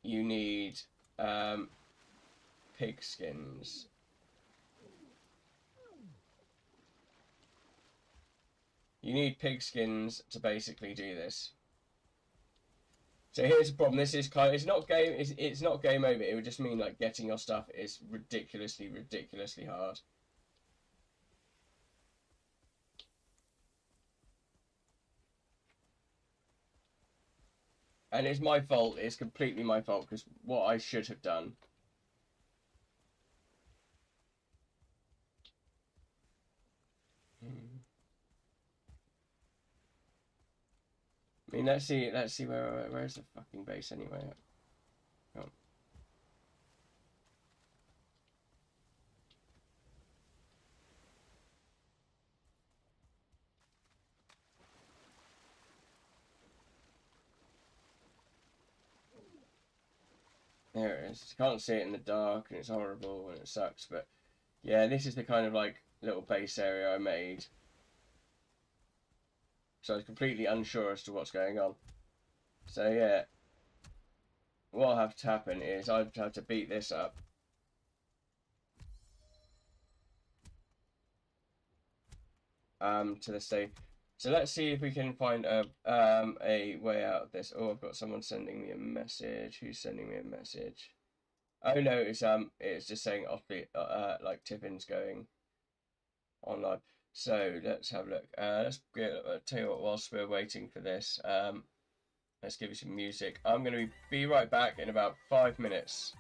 You need pig skins. You need pig skins to basically do this. So here's the problem. This is it's not game over. It would just mean like getting your stuff is ridiculously hard. And it's my fault. It's completely my fault because what I should have done. I mean, let's see where's the fucking base anyway. Oh. There it is. You can't see it in the dark, and it's horrible and it sucks. But yeah, this is the kind of like little base area I made. So I was completely unsure as to what's going on. So yeah, what'll have to happen is I'd have to beat this up. To the state. So let's see if we can find a way out of this. Oh, I've got someone sending me a message. Who's sending me a message? Oh no, it's just saying off the like Tippin's going online. So let's have a look. Let's tell you what. Whilst we're waiting for this, let's give you some music. I'm going to be right back in about 5 minutes.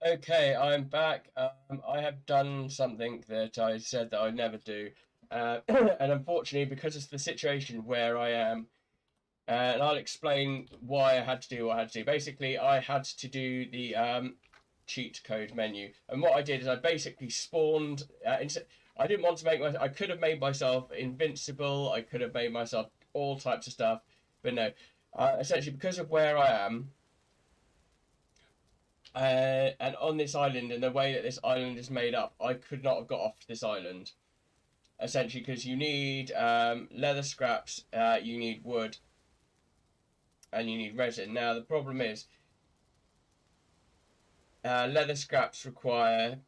Okay, I'm back. I have done something that I said that I'd never do. And unfortunately, because of the situation where I am, and I'll explain why I had to do what I had to do. Basically, I had to do the cheat code menu. And what I did is I basically spawned. I didn't want to make my. I could have made myself invincible. I could have made myself all types of stuff. But no. Essentially, because of where I am, and on this island and the way that this island is made up, I could not have got off this island. Essentially, because you need leather scraps, you need wood, and you need resin. Now the problem is, leather scraps require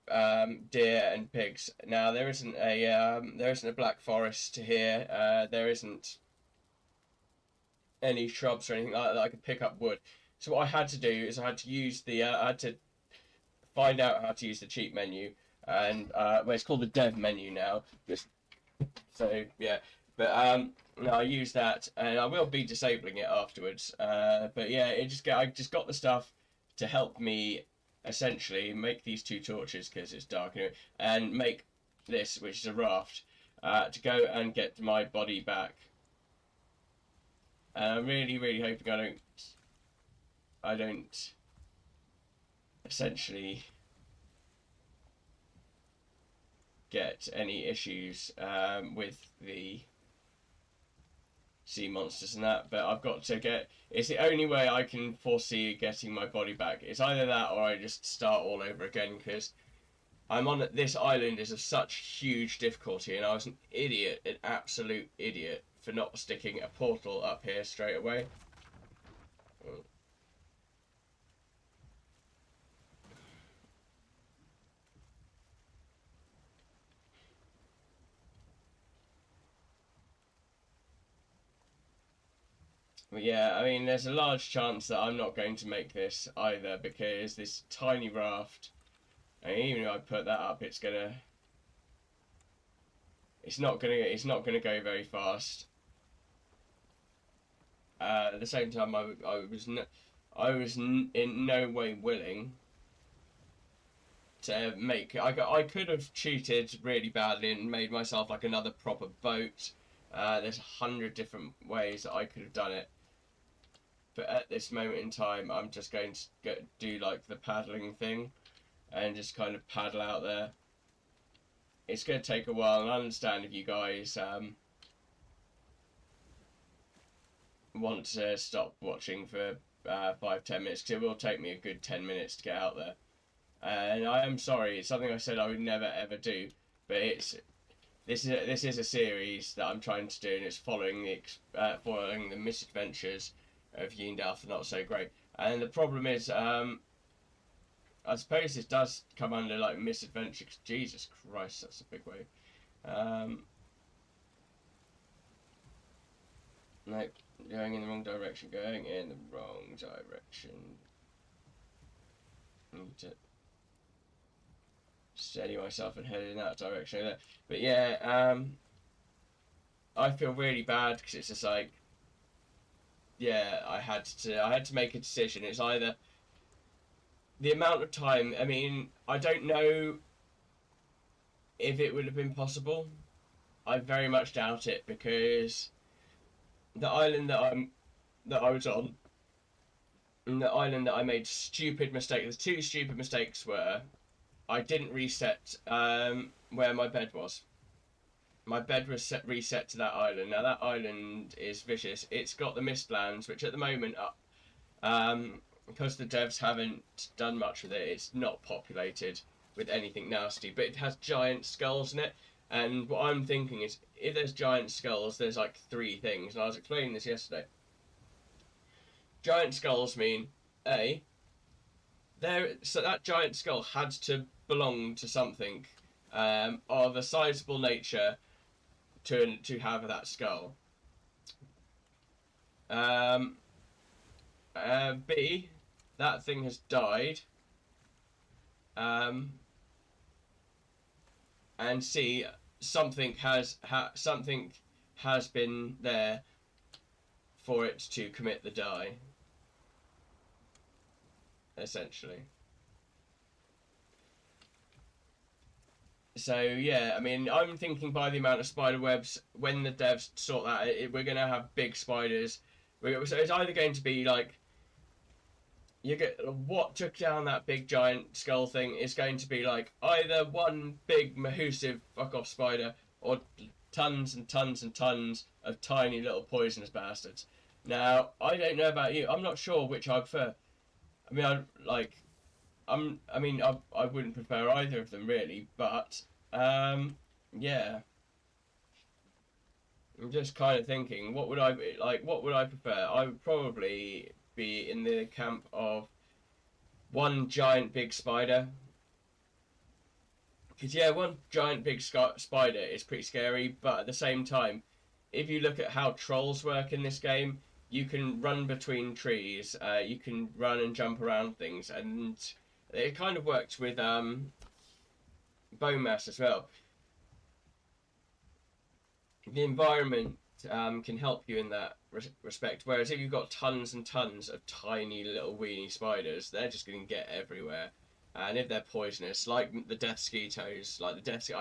deer and pigs. Now there isn't a black forest here. There isn't any shrubs or anything like that, I could pick up wood. So what I had to do is I had to use the I had to find out how to use the cheat menu, and well, it's called the dev menu now. Just so yeah, but no, I use that, and I will be disabling it afterwards. But yeah, I just got the stuff to help me essentially make these two torches because it's dark and make this, which is a raft, to go and get my body back. And I'm really, really hoping I don't essentially get any issues with the sea monsters and that, but I've got to get. It's the only way I can foresee getting my body back. It's either that or I just start all over again because I'm on this island is of such huge difficulty, and I was an idiot, an absolute idiot, for not sticking a portal up here straight away. But yeah, I mean, there's a large chance that I'm not going to make this either because this tiny raft, and even if I put that up, it's not gonna go very fast. At the same time, I was in no way willing to make. I could have cheated really badly and made myself like another proper boat. There's 100 different ways that I could have done it. But at this moment in time, I'm just going to do like the paddling thing and just kind of paddle out there. It's going to take a while, and I understand if you guys want to stop watching for 5-10 minutes, because it will take me a good 10 minutes to get out there. And I am sorry, it's something I said I would never ever do, but this is a series that I'm trying to do, and it's following the misadventures of Yindalf the Not So Great. And the problem is, I suppose this does come under like misadventure. Jesus Christ, that's a big wave. Nope, going in the wrong direction. Going in the wrong direction. Need to steady myself and head in that direction. But yeah, I feel really bad because it's just like, yeah, I had to make a decision. It's either the amount of time. I mean, I don't know if it would have been possible. I very much doubt it because the island that I was on, and the island that I made stupid mistakes. The two stupid mistakes were I didn't reset where my bed was. My bed was reset to that island. Now that island is vicious. It's got the Mistlands, which at the moment because the devs haven't done much with it, it's not populated with anything nasty. But it has giant skulls in it. And what I'm thinking is, if there's giant skulls, there's like three things. And I was explaining this yesterday. Giant skulls mean so that giant skull had to belong to something of a sizable nature to have that skull. B, that thing has died. And C, something has been there for it to commit the die. Essentially. So yeah, I mean, I'm thinking by the amount of spider webs, when the devs sort that, we're gonna have big spiders. So it's either going to be like you get what took down that big giant skull thing is going to be like either one big mahoosive fuck off spider or tons and tons and tons of tiny little poisonous bastards. Now I don't know about you. I'm not sure which I prefer. I mean, I wouldn't prefer either of them really, but yeah. I'm just kind of thinking, what would I be like? What would I prefer? I would probably be in the camp of one giant big spider. Because yeah, one giant big spider is pretty scary, but at the same time, if you look at how trolls work in this game, you can run between trees, you can run and jump around things, and it kind of works with bone mass as well. The environment can help you in that respect. Whereas if you've got tons and tons of tiny little weeny spiders, they're just going to get everywhere. And if they're poisonous, like the death skeetos, I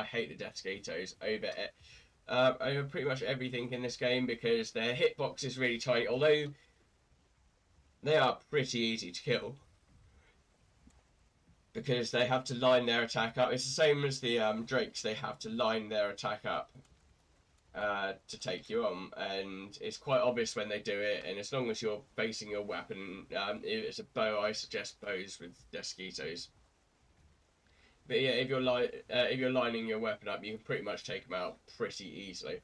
hate the death skeetos over pretty much everything in this game because their hitbox is really tiny. Although they are pretty easy to kill because they have to line their attack up. It's the same as the drakes; they have to line their attack up to take you on, and it's quite obvious when they do it. And as long as you're basing your weapon, if it's a bow, I suggest bows with mosquitoes. But yeah, if you're lining your weapon up, you can pretty much take them out pretty easily.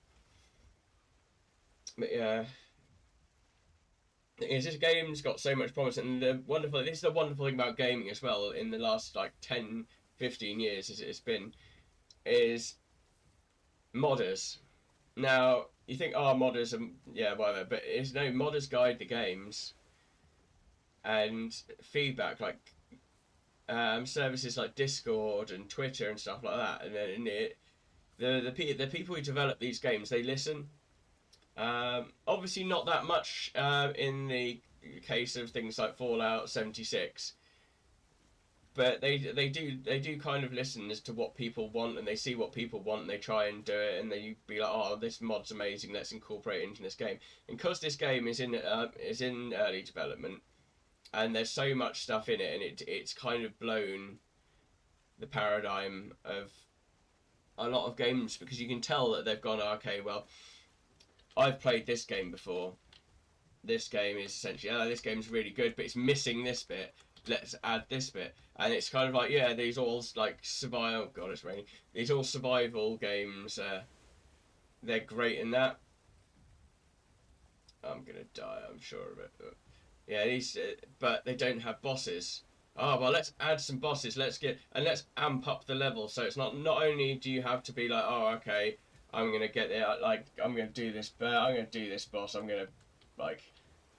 But yeah, this game's got so much promise, and this is the wonderful thing about gaming as well. In the last like 10, 15 years, as it's been, is modders. Now, you think, oh, modders, yeah, whatever, but it's no, modders guide the games and feedback, like services like Discord and Twitter and stuff like that. And then the people who develop these games, they listen. Obviously, not that much in the case of things like Fallout 76. But they do kind of listen as to what people want, and they see what people want, and they try and do it, and they be like, oh, this mod's amazing, let's incorporate it into this game. And because this game is in early development, and there's so much stuff in it, and it's kind of blown the paradigm of a lot of games, because you can tell that they've gone, okay, well, I've played this game before. This game is essentially, this game's really good, but it's missing this bit. Let's add this bit. And it's kind of like, yeah, these all like survival. Oh god, it's raining. These all survival games. They're great in that. I'm gonna die. I'm sure of it. Yeah, these, but they don't have bosses. Oh well, let's add some bosses. Let's amp up the level. So it's not only do you have to be like, oh okay, I'm gonna get there. Like I'm gonna do this. I'm gonna do this boss. I'm gonna like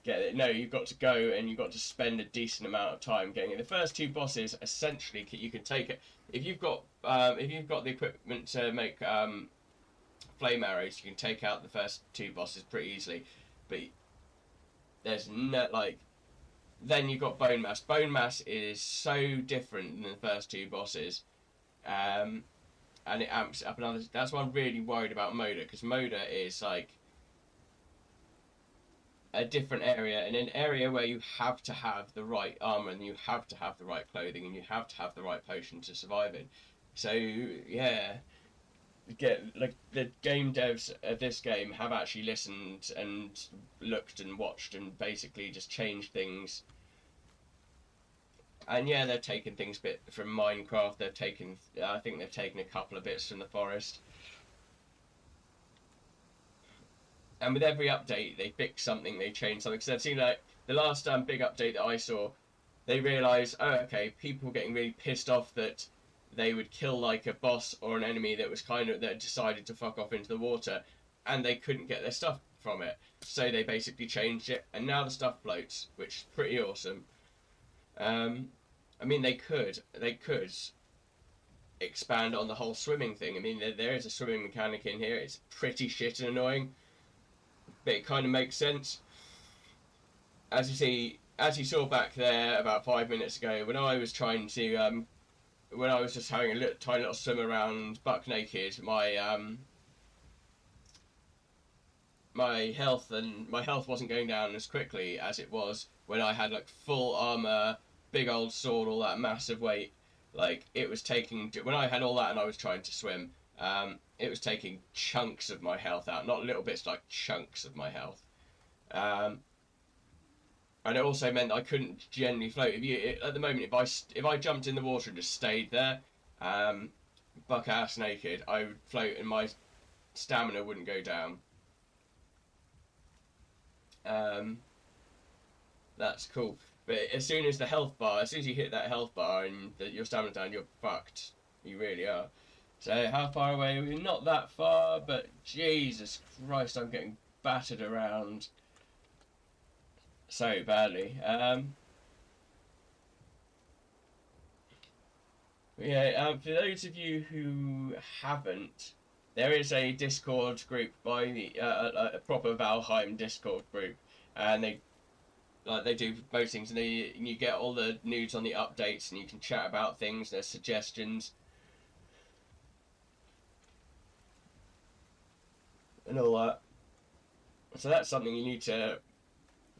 get it. No, you've got to go and you've got to spend a decent amount of time getting it. The first two bosses, essentially, you can take it if you've got the equipment to make flame arrows. You can take out the first two bosses pretty easily, but there's no like. Then you've got bone mass. Bone mass is so different than the first two bosses, and it amps up another. That's why I'm really worried about Moda, because Moda is like a different area, and an area where you have to have the right armor, and you have to have the right clothing, and you have to have the right potion to survive in. So yeah, like the game devs of this game have actually listened and looked and watched and basically just changed things. And yeah, they've taken things bit from Minecraft. I think they've taken a couple of bits from the forest. And with every update, they fix something, they change something. Because they've seen, like, the last big update that I saw, they realised, oh, okay, people were getting really pissed off that they would kill, like, a boss or an enemy that was that decided to fuck off into the water, and they couldn't get their stuff from it. So they basically changed it, and now the stuff floats, which is pretty awesome. I mean, they could expand on the whole swimming thing. I mean, there is a swimming mechanic in here. It's pretty shit and annoying, but it kind of makes sense. As you saw back there about 5 minutes ago, when I was trying to when I was just having a little, tiny little swim around buck naked, my health wasn't going down as quickly as it was when I had like full armor, big old sword, all that massive weight. Like it was taking when I had all that and I was trying to swim. It was taking chunks of my health out, not little bits, like chunks of my health. Um, and it also meant I couldn't generally float. At the moment, if I jumped in the water and just stayed there, um, buck ass naked, I would float and my stamina wouldn't go down. Um, that's cool. But as soon as as soon as you hit that health bar and your stamina down, you're fucked. You really are. So how far away are we? Not that far, but Jesus Christ, I'm getting battered around so badly. Yeah, for those of you who haven't, there is a Discord group by a proper Valheim Discord group, and they do most things, and you get all the news on the updates, and you can chat about things. There's suggestions and all that. So that's something you need to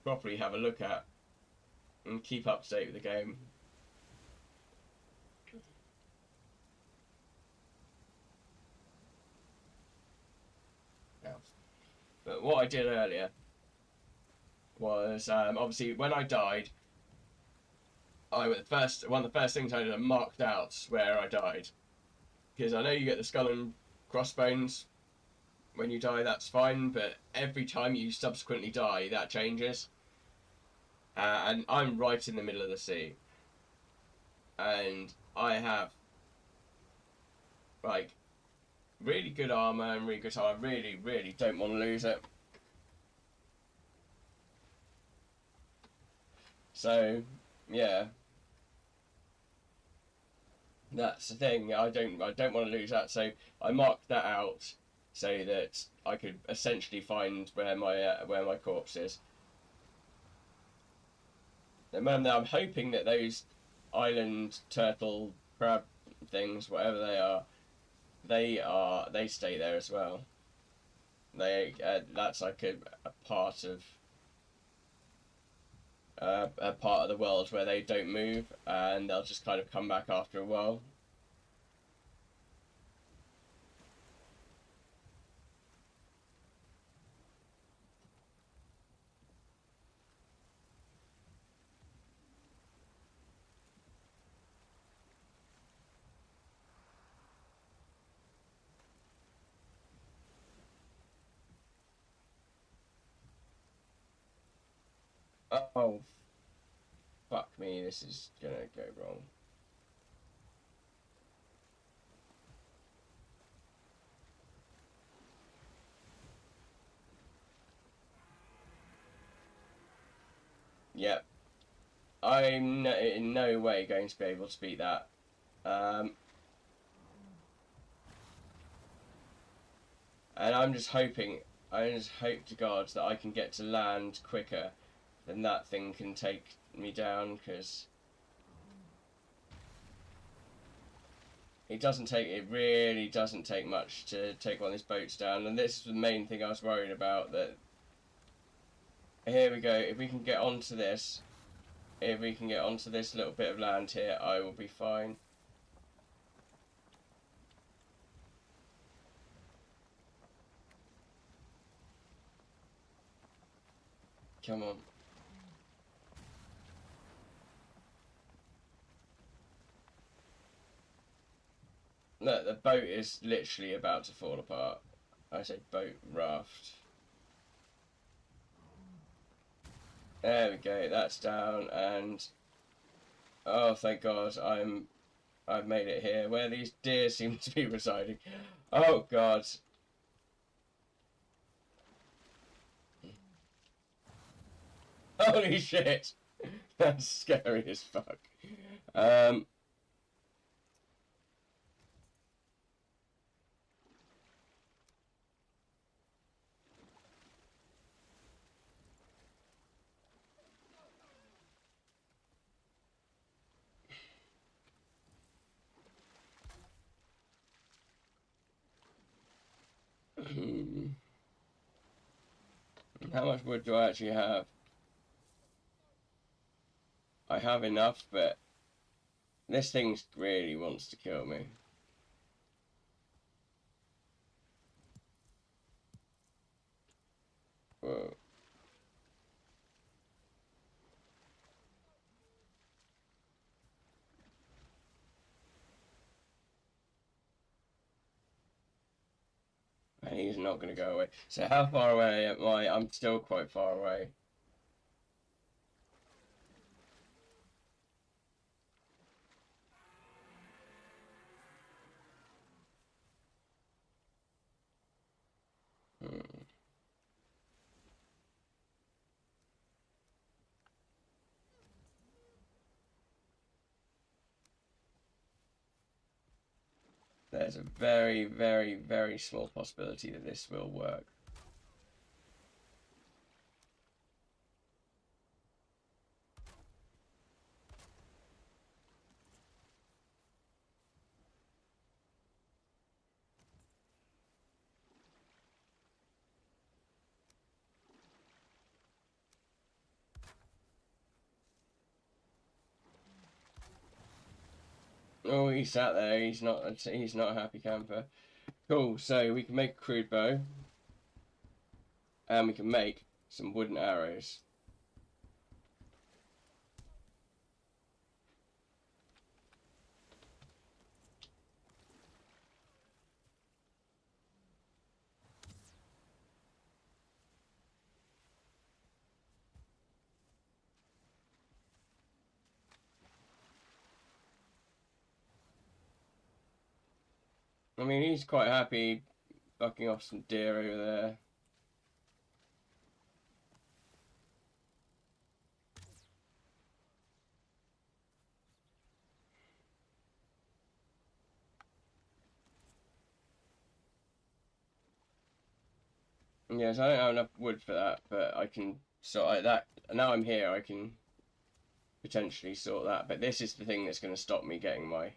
properly have a look at and keep up to date with the game. But what I did earlier was obviously when I died, one of the first things I did, I marked out where I died, because I know you get the skull and crossbones when you die. That's fine, but every time you subsequently die, that changes. And I'm right in the middle of the sea, and I have like really good armor and really good. So I really, really don't want to lose it. So yeah, that's the thing. I don't want to lose that. So I marked that out so that I could essentially find where my corpse is. And I'm hoping that those island turtle crab things, whatever they stay there as well. That's like a part of the world where they don't move, and they'll just kind of come back after a while. Oh, fuck me, this is gonna go wrong. Yep. I'm in no way going to be able to beat that. And I just hope to God that I can get to land quicker than that thing can take me down, because it really doesn't take much to take one of these boats down. And this is the main thing I was worried about, that here we go, if we can get onto this little bit of land here, I will be fine. Come on. Look, the boat is literally about to fall apart. I say boat, raft. There we go, that's down, and oh, thank God, I've made it here, where these deer seem to be residing. Oh God. Holy shit! That's scary as fuck. How much wood do I actually have? I have enough, but this thing really wants to kill me. Whoa. And he's not going to go away. So how far away am I? I'm still quite far away. Hmm. There's a very, very, very small possibility that this will work. Oh, he sat there. He's not a happy camper. Cool. So we can make a crude bow, and we can make some wooden arrows. I mean, he's quite happy bucking off some deer over there. Yes, I don't have enough wood for that, but I can sort that. Now I'm here, I can potentially sort that. But this is the thing that's going to stop me getting my.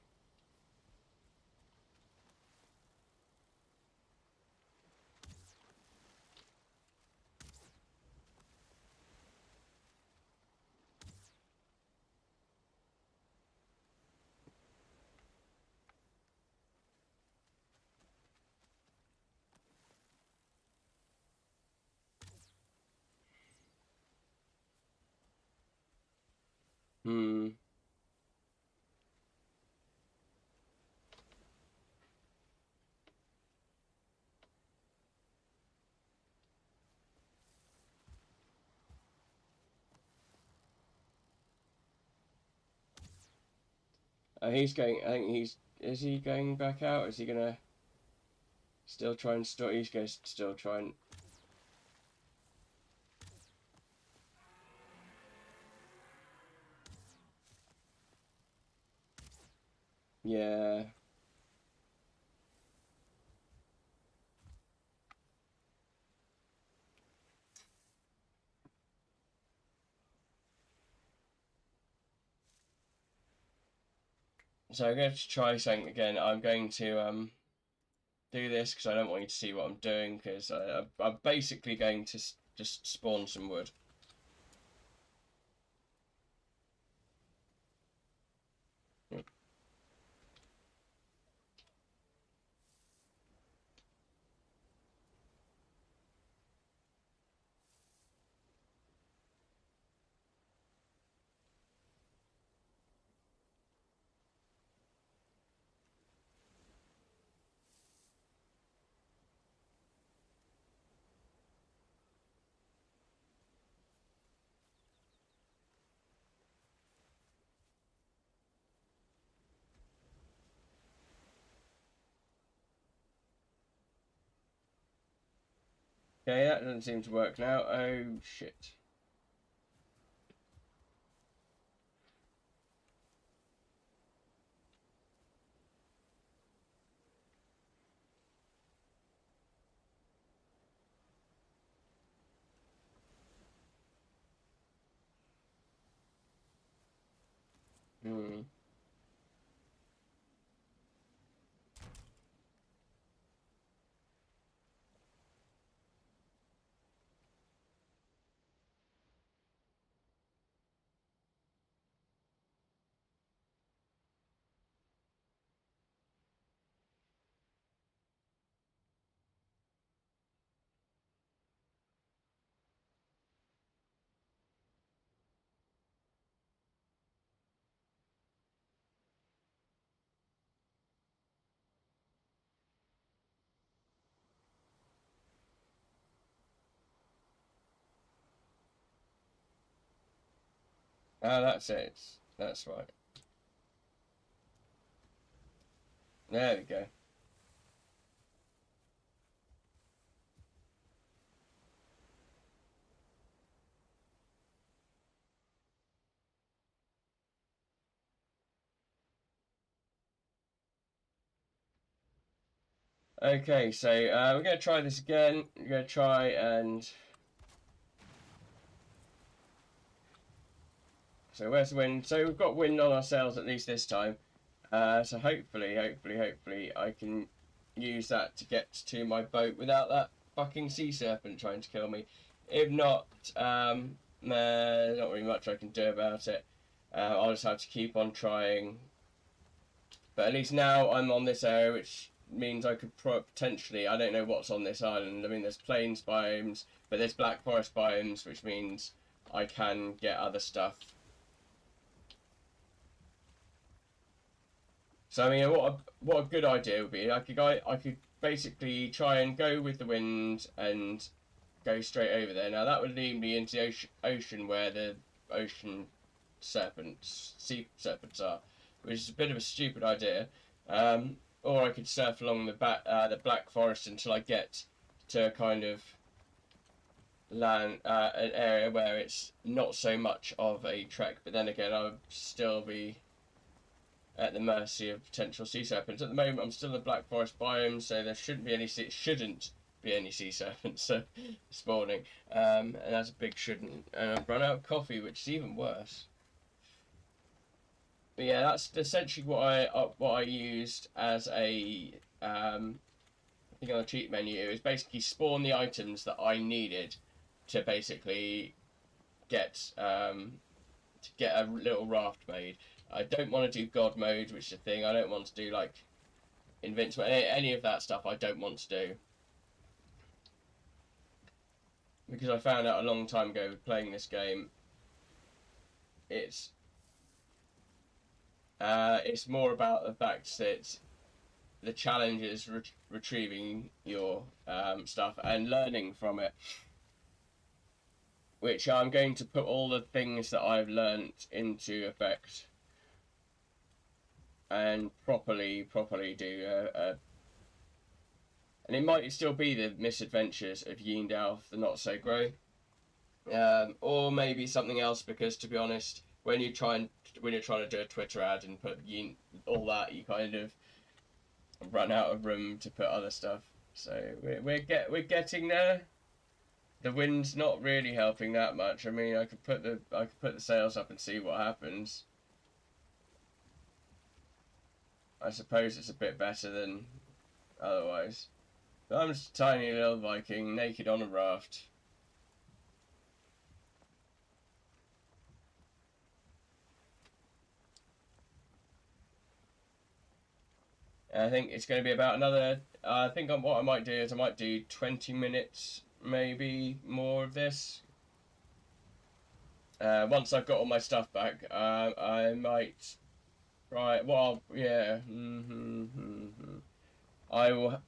Hmm. He's going. I think he's. Is he going back out? Is he gonna still try and store? He's going to still try and. Yeah. So I'm going to try something again. I'm going to do this because I don't want you to see what I'm doing because I'm basically going to just spawn some wood. Okay, that doesn't seem to work now. Oh shit. Hmm. Ah, that's it. That's right. There we go. Okay, so we're going to try this again. We're going to try and... So where's the wind? So we've got wind on our sails at least this time. So hopefully I can use that to get to my boat without that fucking sea serpent trying to kill me. If not, there's not really much I can do about it. I'll just have to keep on trying. But at least now I'm on this area, which means I could potentially, I don't know what's on this island. I mean, there's plains biomes, but there's black forest biomes, which means I can get other stuff. So I mean, what a good idea would be. I could basically try and go with the wind and go straight over there. Now that would lead me into the ocean where the ocean sea serpents are, which is a bit of a stupid idea. Or I could surf along the Black Forest until I get to a kind of land, an area where it's not so much of a trek. But then again, I would still be at the mercy of potential sea serpents. At the moment, I'm still in the Black Forest biome, so there shouldn't be any sea serpents spawning. And that's a big shouldn't. And I've run out of coffee, which is even worse. But yeah, that's essentially what I used as a I think on the cheat menu. It was basically spawn the items that I needed to basically get a little raft made. I don't want to do God mode, which is a thing. I don't want to do like invincible, any of that stuff. I don't want to do because I found out a long time ago playing this game. It's more about the fact that the challenge is retrieving your stuff and learning from it, which I'm going to put all the things that I've learnt into effect and properly do and it might still be the misadventures of Yindalf the Not So Grey, or maybe something else, because to be honest, when you're trying to do a Twitter ad and put all that, you kind of run out of room to put other stuff. So we're getting there. The wind's not really helping that much. I mean, I could put the sails up and see what happens. I suppose it's a bit better than otherwise. But I'm just a tiny little Viking, naked on a raft. And I think it's going to be about another... I think what I might do is I might do 20 minutes, maybe more of this. Once I've got all my stuff back, I might... Right, well, yeah. I will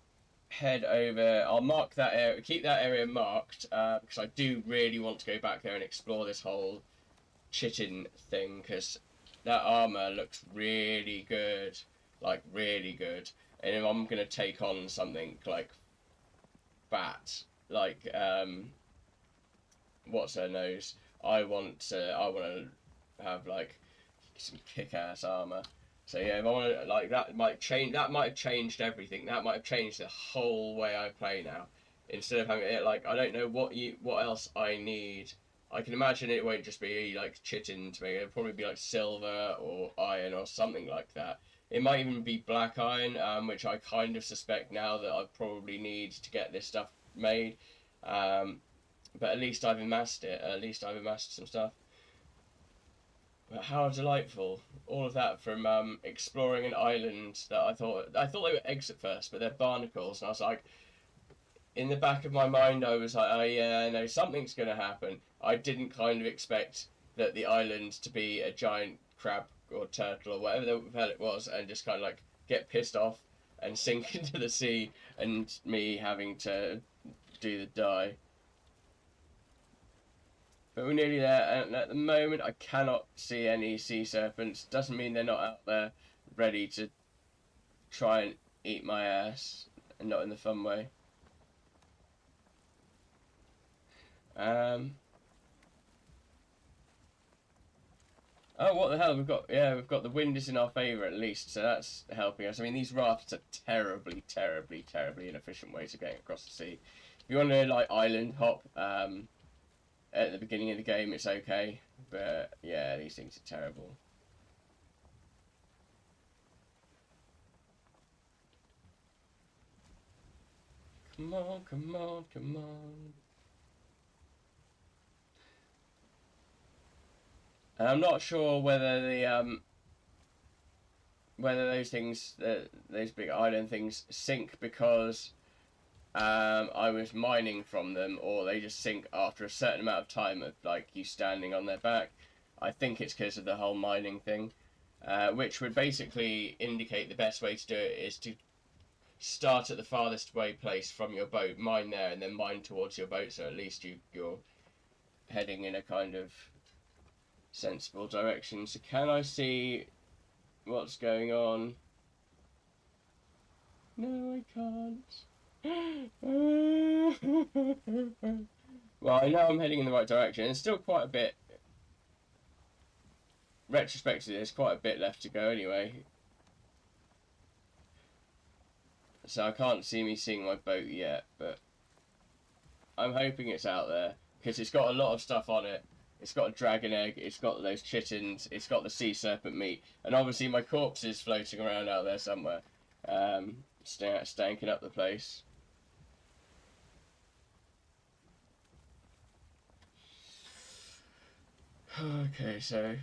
head over. I'll mark that area, keep that area marked, because I do really want to go back there and explore this whole chitin thing, because that armor looks really good, like really good. And if I'm gonna take on something like fat, like what's her nose, I want to have like some kick-ass armor. So yeah, if I want to, like, that might have changed everything. That might have changed the whole way I play now. Instead of having it like, I don't know what else I need. I can imagine it won't just be like chitin to me. It'll probably be like silver or iron or something like that. It might even be black iron, which I kind of suspect now that I probably need to get this stuff made. But at least I've amassed it. At least I've amassed some stuff. But how delightful! All of that from exploring an island that I thought they were eggs at first, but they're barnacles, and I was like, in the back of my mind, I was like, oh yeah, no, something's gonna happen. I didn't kind of expect that the island to be a giant crab or turtle or whatever the hell it was, and just kind of like get pissed off and sink into the sea, and me having to do the die. But we're nearly there, and at the moment I cannot see any sea serpents. Doesn't mean they're not out there ready to try and eat my ass, and not in the fun way. Oh, what the hell? We've got the wind is in our favour at least, so that's helping us. I mean, these rafts are terribly, terribly, terribly inefficient ways of getting across the sea. If you want to like island hop at the beginning of the game, it's okay, but yeah, these things are terrible. Come on, come on, come on. And I'm not sure whether the whether those things, those big island things, sink because I was mining from them, or they just sink after a certain amount of time of like you standing on their back. I think it's because of the whole mining thing, which would basically indicate the best way to do it is to start at the farthest away place from your boat, mine there, and then mine towards your boat, so at least you're heading in a kind of sensible direction. So can I see what's going on? No, I can't. Well, I know I'm heading in the right direction. There's still quite a bit. Retrospectively, there's quite a bit left to go anyway. So I can't see me seeing my boat yet, but I'm hoping it's out there because it's got a lot of stuff on it. It's got a dragon egg, it's got those chittens, it's got the sea serpent meat, and obviously my corpse is floating around out there somewhere, stanking up the place. Okay, so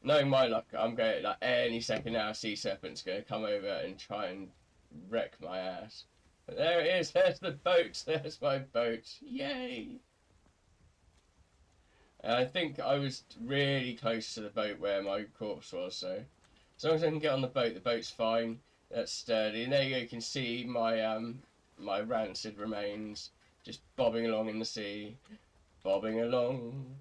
knowing my luck, I'm going like any second now. A sea serpent's going to come over and try and wreck my ass. But there it is. There's the boat. There's my boat. Yay! And I think I was really close to the boat where my corpse was, so as long as I can get on the boat's fine. That's sturdy. And there you go, you can see my my rancid remains just bobbing along in the sea. Bobbing along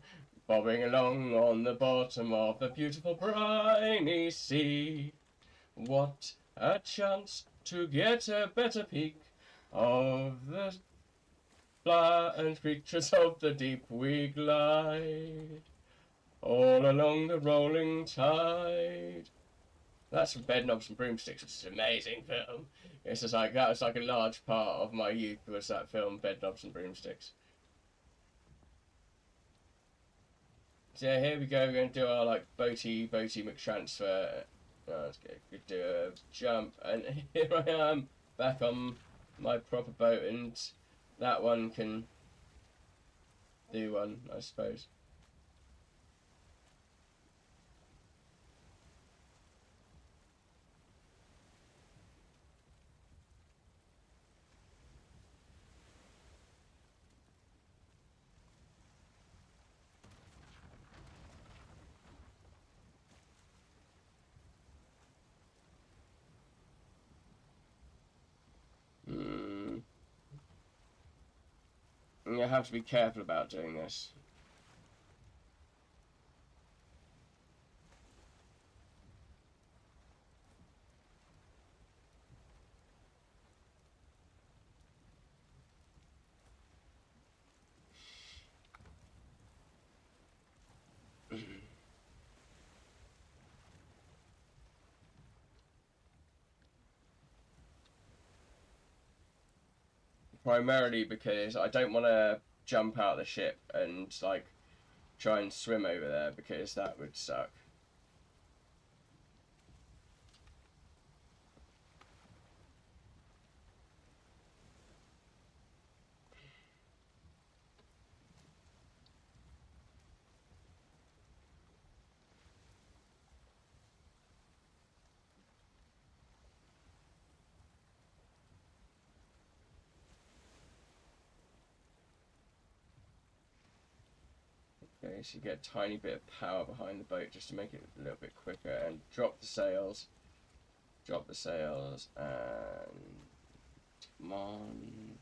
on the bottom of the beautiful briny sea. What a chance to get a better peek of the and creatures of the deep we glide, all along the rolling tide. That's from Bed Knobs and Broomsticks, which is an amazing film. It's just like, that was like a large part of my youth was that film, Bed Knobs and Broomsticks. So yeah, here we go, we're going to do our like boaty McTransfer. Let's do a jump, and here I am, back on my proper boat, and that one can do one, I suppose. You have to be careful about doing this. Primarily because I don't want to jump out of the ship and like try and swim over there, because that would suck. Okay, so you get a tiny bit of power behind the boat just to make it a little bit quicker, and drop the sails, and come on,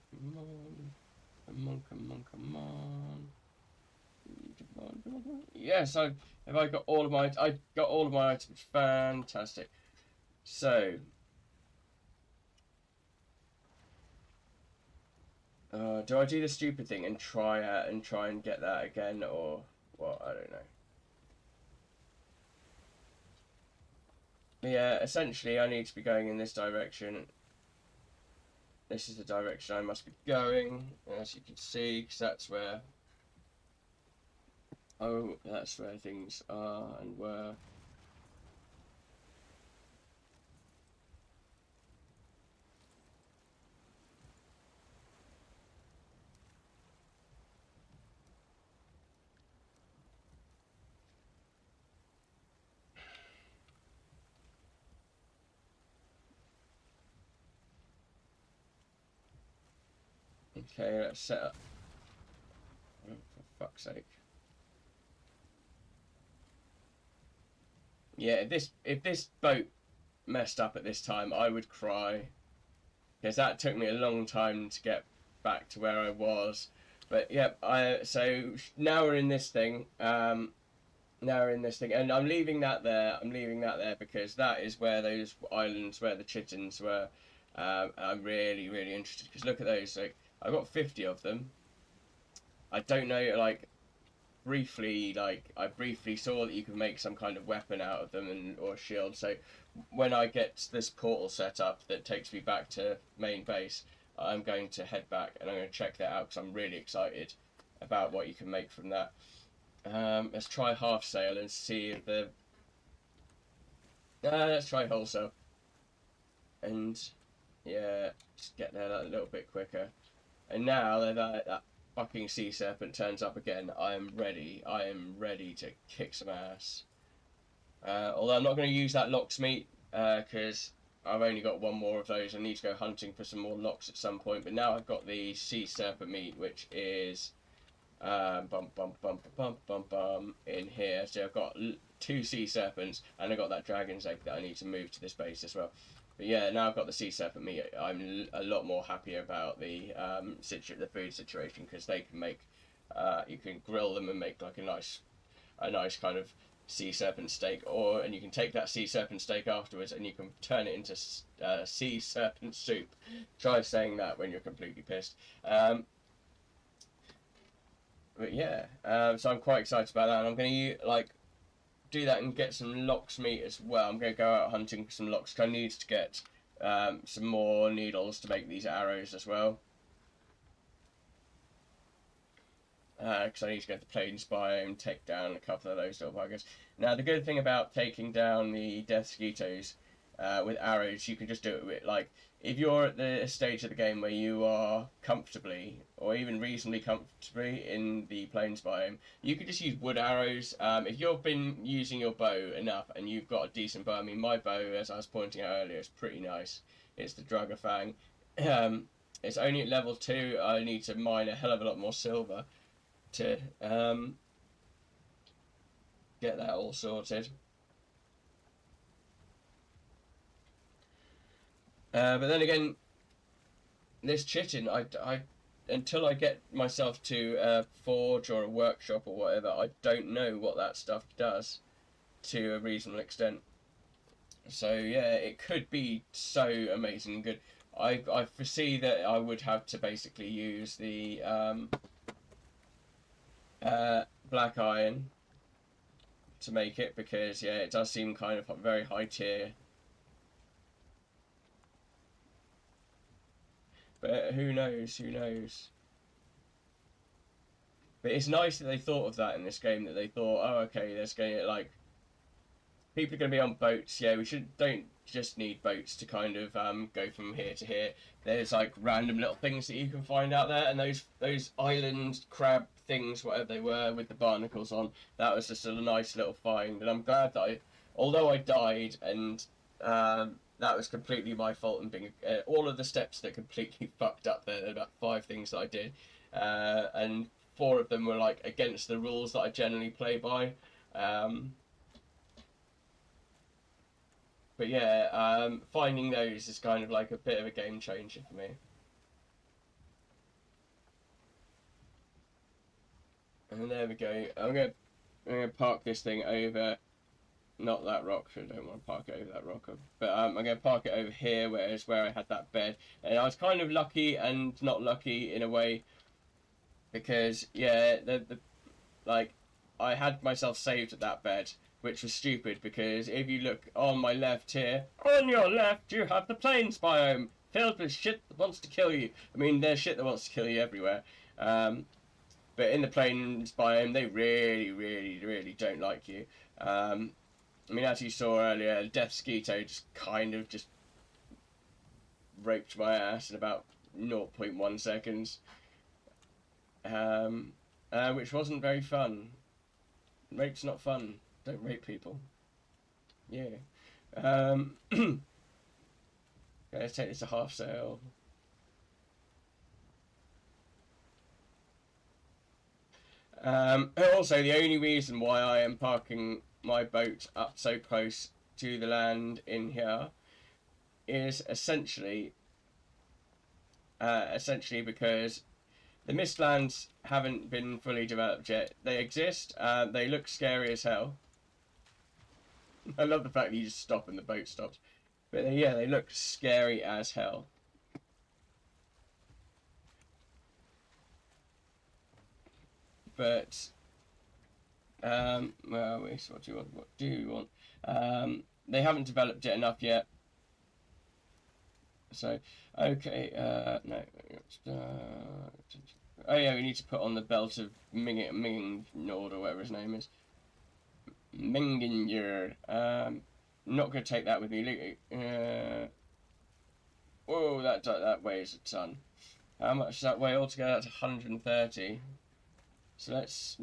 Come on, come on, come on. Come on, come on, come on. Yes, have I got all of my... I got all of my items. Fantastic. So... do I do the stupid thing and try and get that again, or what? I don't know. But yeah, essentially I need to be going in this direction. This is the direction I must be going, as you can see, because that's where... Oh, that's where things are and were. Okay, let's set up. Oh, for fuck's sake. Yeah, if this boat messed up at this time, I would cry, because that took me a long time to get back to where I was. But yeah, so now we're in this thing. Now we're in this thing, and I'm leaving that there. I'm leaving that there because that is where those islands, where the chittens were. I'm really, really interested because look at those. Like, I've got 50 of them. I don't know, like, I briefly saw that you could make some kind of weapon out of them or a shield. So when I get this portal set up that takes me back to main base, I'm going to head back and I'm going to check that out because I'm really excited about what you can make from that. Let's try half sail and see if the... let's try whole sail. And yeah, just get there that little bit quicker. And now that fucking sea serpent turns up again, I am ready. I am ready to kick some ass. Although I'm not going to use that lox meat because I've only got one more of those. I need to go hunting for some more lox at some point. But now I've got the sea serpent meat, which is in here. So I've got 2 sea serpents, and I've got that dragon's egg that I need to move to this base as well. But yeah, now I've got the sea serpent meat, I'm a lot more happier about the the food situation because they can make, you can grill them and make like a nice kind of sea serpent steak, and you can take that sea serpent steak afterwards and you can turn it into sea serpent soup. Try saying that when you're completely pissed. But yeah, so I'm quite excited about that, and I'm going to do that and get some lox meat as well. I'm going to go out hunting for some lox because I need to get some more needles to make these arrows as well. Because I need to go to the plains biome, take down a couple of those little buggers. Now, the good thing about taking down the death mosquitoes with arrows, you can just do it with, like, if you're at the stage of the game where you are comfortably, or even reasonably comfortably in the plains biome, you can just use wood arrows. If you've been using your bow enough and you've got a decent bow, I mean, my bow, as I was pointing out earlier, is pretty nice. It's the Druggerfang. It's only at level 2. I need to mine a hell of a lot more silver to get that all sorted. But then again, this chitin, I until I get myself to a forge or a workshop or whatever, I don't know what that stuff does to a reasonable extent. So yeah, it could be so amazing and good. I foresee that I would have to basically use the black iron to make it because yeah, it does seem kind of very high tier. But who knows? Who knows? But it's nice that they thought of that in this game. That they thought, oh, okay, let's get like people are going to be on boats. Yeah, don't just need boats to kind of go from here to here. There's like random little things that you can find out there, and those island crab things, whatever they were, with the barnacles on. That was just a nice little find, and I'm glad that although I died and that was completely my fault and being all of the steps that completely fucked up there. There were about 5 things that I did, and 4 of them were like against the rules that I generally play by. But yeah, finding those is kind of like a bit of a game changer for me. And there we go. I'm gonna park this thing over, not that rock. I don't want to park it over that rock. But I'm gonna park it over here, where I had that bed. And I was kind of lucky and not lucky in a way, because yeah, like I had myself saved at that bed, which was stupid because if you look on my left here, on your left you have the plains biome filled with shit that wants to kill you. I mean, there's shit that wants to kill you everywhere. But in the plains biome, they really, really, really don't like you. I mean, as you saw earlier, Death Skeeto just kind of just raped my ass in about 0.1 seconds. Which wasn't very fun. Rape's not fun. Don't rape people. Yeah. Okay, let's take this to half sail. Also, the only reason why I am parking my boat up so close to the land in here is essentially because the Mistlands haven't been fully developed yet. They exist. They look scary as hell. I love the fact that you just stop and the boat stops. But yeah, they look scary as hell. But well, what do you want? What do you want? They haven't developed it enough yet. So okay, no. Oh yeah, we need to put on the belt of Ming Nord or whatever his name is. Minginger. Not going to take that with me. Whoa, that weighs a ton. How much does that weigh altogether? That's 130. So let's.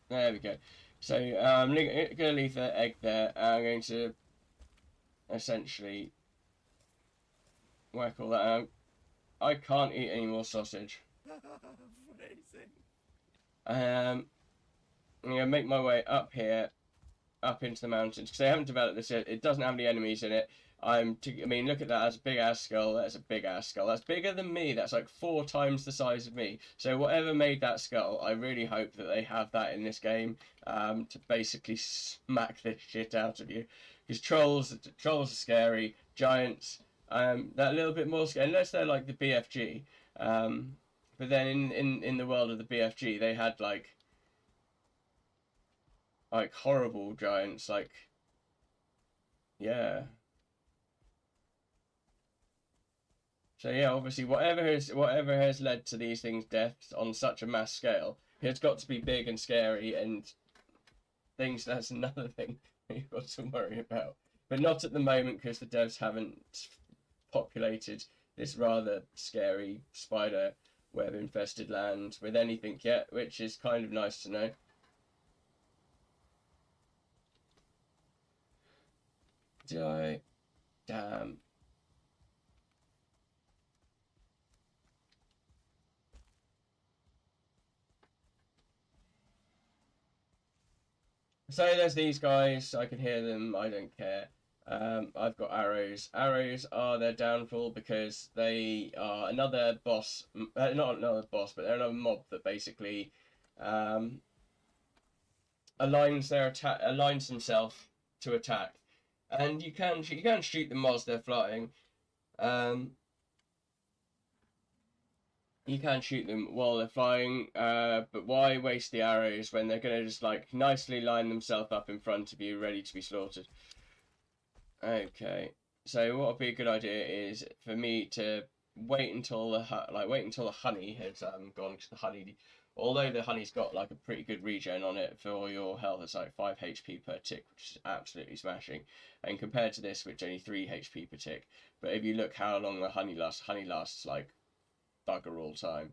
There we go. So I'm going to leave the egg there. I'm going to essentially whack all that out. I can't eat any more sausage. I'm going to make my way up here, up into the mountains, because they haven't developed this yet. It doesn't have any enemies in it. I mean, look at that. That's a big ass skull. That's a big ass skull. That's bigger than me. That's like 4 times the size of me. So whatever made that skull, I really hope that they have that in this game, to basically smack the shit out of you. Because trolls are scary. Giants, that little bit more scary, unless they're like the BFG. But then in the world of the BFG, they had like horrible giants, like, yeah. So yeah, obviously whatever has led to these things' deaths on such a mass scale, it's got to be big and scary and things. That's another thing you've got to worry about, but not at the moment because the devs haven't populated this rather scary spider web infested land with anything yet, which is kind of nice to know. Did I? Damn. So there's these guys. I can hear them. I don't care. I've got arrows. Arrows are their downfall because they are another boss. Not another boss, but they're another mob that basically aligns themselves to attack. And you can shoot them whilst they're flying. You can shoot them while they're flying, but why waste the arrows when they're going to just like nicely line themselves up in front of you, ready to be slaughtered? Okay, so what would be a good idea is for me to wait until the honey has gone. Cause the honey, although the honey's got like a pretty good regen on it for your health, it's like 5 HP per tick, which is absolutely smashing. And compared to this, which only 3 HP per tick. But if you look how long the honey lasts like bugger all time.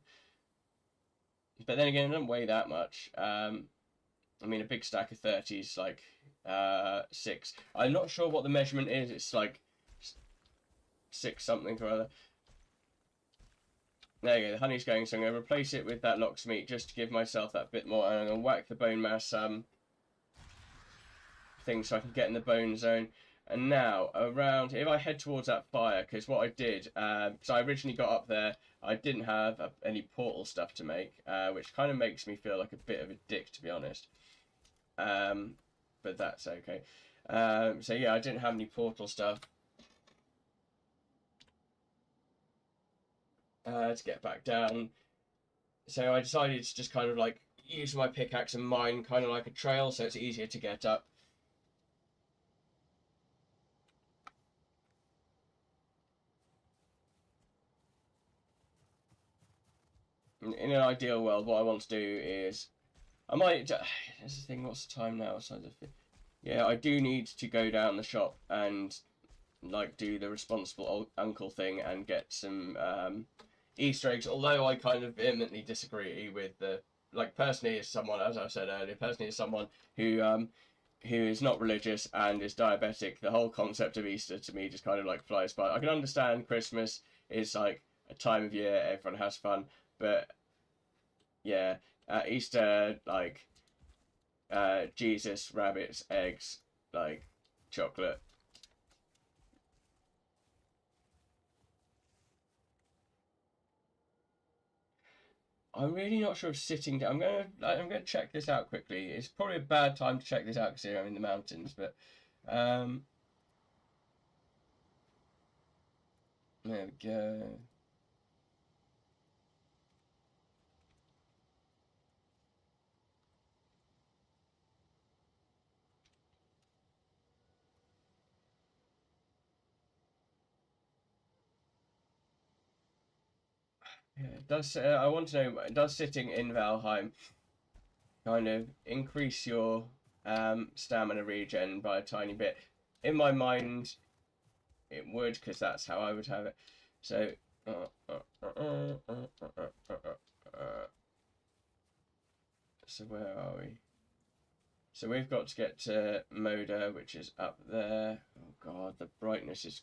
But then again, it doesn't weigh that much. I mean, a big stack of 30 is like 6. I'm not sure what the measurement is. It's like 6 something or other. There you go, the honey's going, so I'm going to replace it with that lox meat just to give myself that bit more, and I'm going to whack the bone mass thing so I can get in the bone zone. And now, around, if I head towards that fire, because what I did, because I originally got up there, I didn't have any portal stuff to make, which kind of makes me feel like a bit of a dick, to be honest. But that's okay. So yeah, I didn't have any portal stuff to get back down. So I decided to just kind of like use my pickaxe and mine kind of like a trail, so it's easier to get up. In an ideal world, what I want to do is I might. Here's the thing. What's the time now? Yeah, I do need to go down the shop and like do the responsible uncle thing and get some Easter eggs. Although I kind of vehemently disagree with the personally as someone, as I said earlier, personally as someone who is not religious and is diabetic, the whole concept of Easter to me just kind of like flies by. I can understand Christmas is like a time of year everyone has fun, but yeah, at Easter like Jesus, rabbits, eggs, like chocolate. I'm really not sure if sitting down. I'm gonna check this out quickly. It's probably a bad time to check this out because I'm in the mountains, but um, there we go. Yeah, it does. I want to know. Does sitting in Valheim kind of increase your stamina regen by a tiny bit? In my mind, it would, because that's how I would have it. So. So where are we? So we've got to get to Moda, which is up there. Oh god, the brightness is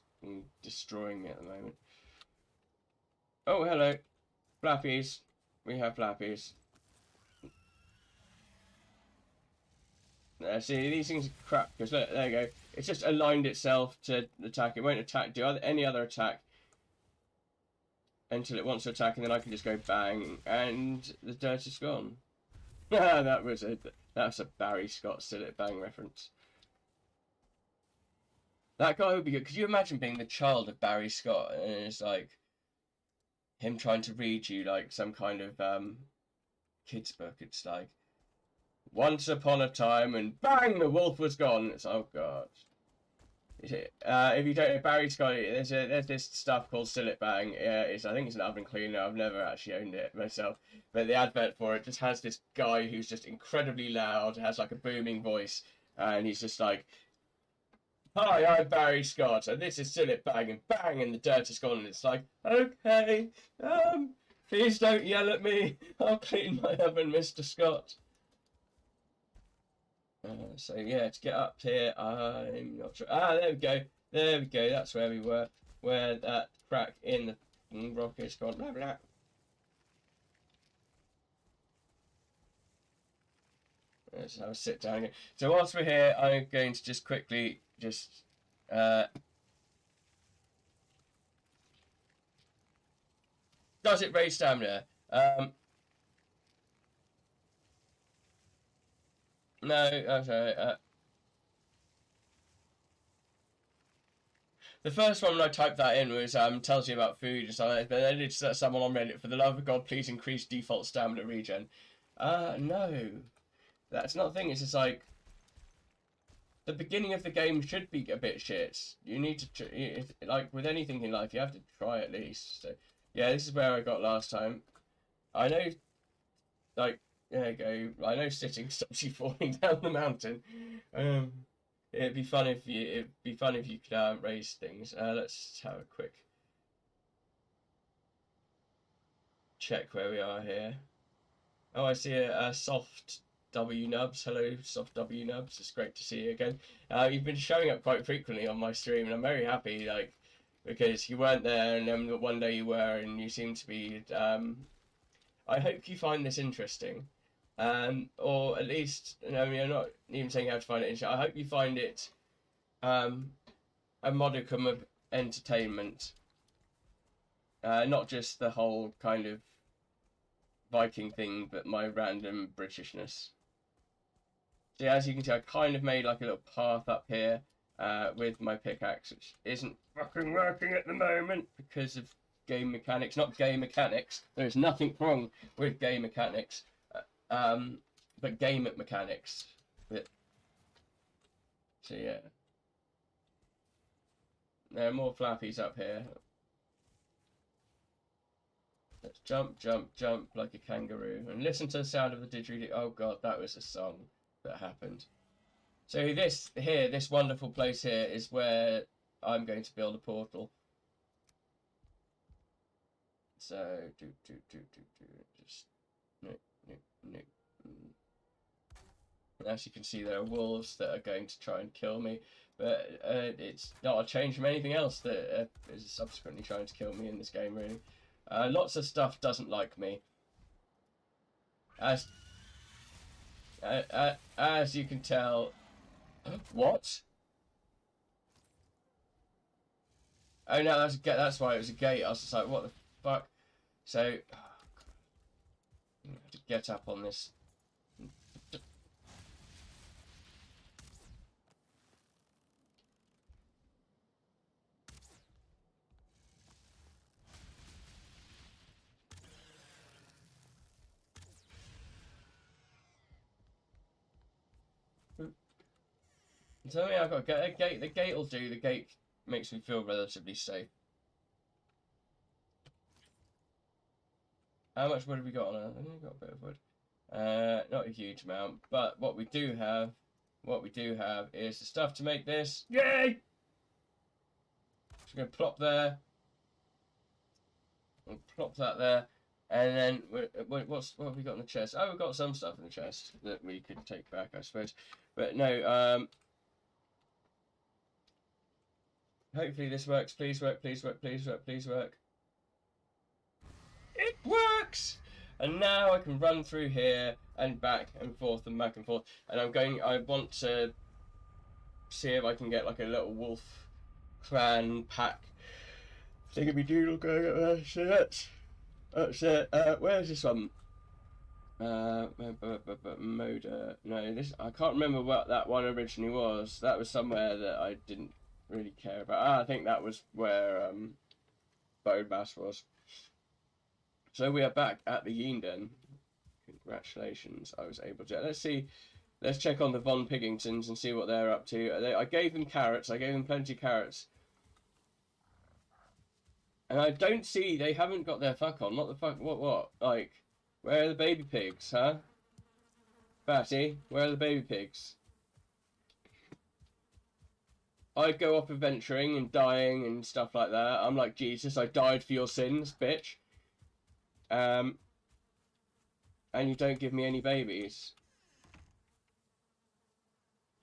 destroying me at the moment. Oh, hello. Flappies. We have flappies. See, these things are crap, because look, there you go. It's just aligned itself to attack. It won't do any other attack until it wants to attack, and then I can just go bang, and the dirt is gone. That's a Barry Scott Sillet Bang reference. That guy would be good. Could you imagine being the child of Barry Scott, and it's like him trying to read you like some kind of kids book? It's like once upon a time, and bang, the wolf was gone. It's oh god. If you don't know Barry Scott, there's this stuff called Sillet Bang. I think it's an oven cleaner. I've never actually owned it myself, but the advert for it just has this guy who's just incredibly loud, has like a booming voice, and he's just like, "Hi, I'm Barry Scott, and this is Sillet Bang," and bang, and the dirt is gone, and it's like, "Okay, please don't yell at me. I'll clean my oven, Mr. Scott." So yeah, to get up here, I'm not sure. There we go. There we go. That's where we were. Where that crack in the rock is gone. Blah blah. Let's have a sit down again. So whilst we're here, I'm going to just quickly just. Does it raise stamina? No, okay. The first one when I typed that in was tells you about food and stuff, but then it's someone on Reddit, for the love of God, please increase default stamina regen. No, that's not the thing. It's just like the beginning of the game should be a bit shit. You need to like with anything in life, you have to try at least. So yeah, this is where I got last time. I know, like there you go. I know sitting stops you falling down the mountain. It'd be fun if you could raise things. Let's have a quick check where we are here. Oh, I see a soft W Nubs. Hello, soft W Nubs. It's great to see you again. You've been showing up quite frequently on my stream, and I'm very happy. Like because you weren't there, and then one day you were, and you seem to be. I hope you find this interesting. Or at least, I mean, I'm not even saying how to find it interesting. I hope you find it a modicum of entertainment. Not just the whole kind of Viking thing, but my random Britishness. So as you can see, I kind of made like a little path up here with my pickaxe, which isn't fucking working at the moment because of game mechanics. Not game mechanics. There is nothing wrong with game mechanics, but game mechanics. So yeah, there are more flappies up here. Let's jump, jump, jump like a kangaroo, and listen to the sound of the didgeridoo. Oh god, that was a song that happened. So this wonderful place here is where I'm going to build a portal. So just no. As you can see, there are wolves that are going to try and kill me, but it's not a change from anything else that is subsequently trying to kill me in this game. Really, lots of stuff doesn't like me. As you can tell. What? Oh no, that's why it was a gate. I was just like, what the fuck? So, I have to get up on this. Tell me I've got a gate. The gate will do. The gate makes me feel relatively safe. How much wood have we got on? I think we've got a bit of wood. Not a huge amount, but what we do have is the stuff to make this. Yay! Just gonna plop there. I'll plop that there, and then what have we got in the chest? Oh, we've got some stuff in the chest that we could take back, I suppose. But no. Hopefully this works. Please work. Please work. Please work. Please work. It works! And now I can run through here and back and forth and back and forth. And I want to see if I can get like a little wolf clan pack thingy-doodle going up there. So that's it. Where's this one? Moda. No, this, I can't remember what that one originally was. That was somewhere that I didn't really care about. I think that was where Bone Bass was. So we are back at the Yinden. Congratulations, I was able to. Let's see. Let's check on the Von Piggingtons and see what they're up to. I gave them carrots. I gave them plenty of carrots. And I don't see, they haven't got their fuck on. What the fuck? What? Like, where are the baby pigs, huh? Batty, where are the baby pigs? I'd go off adventuring and dying and stuff like that. I'm like, Jesus, I died for your sins, bitch. And you don't give me any babies.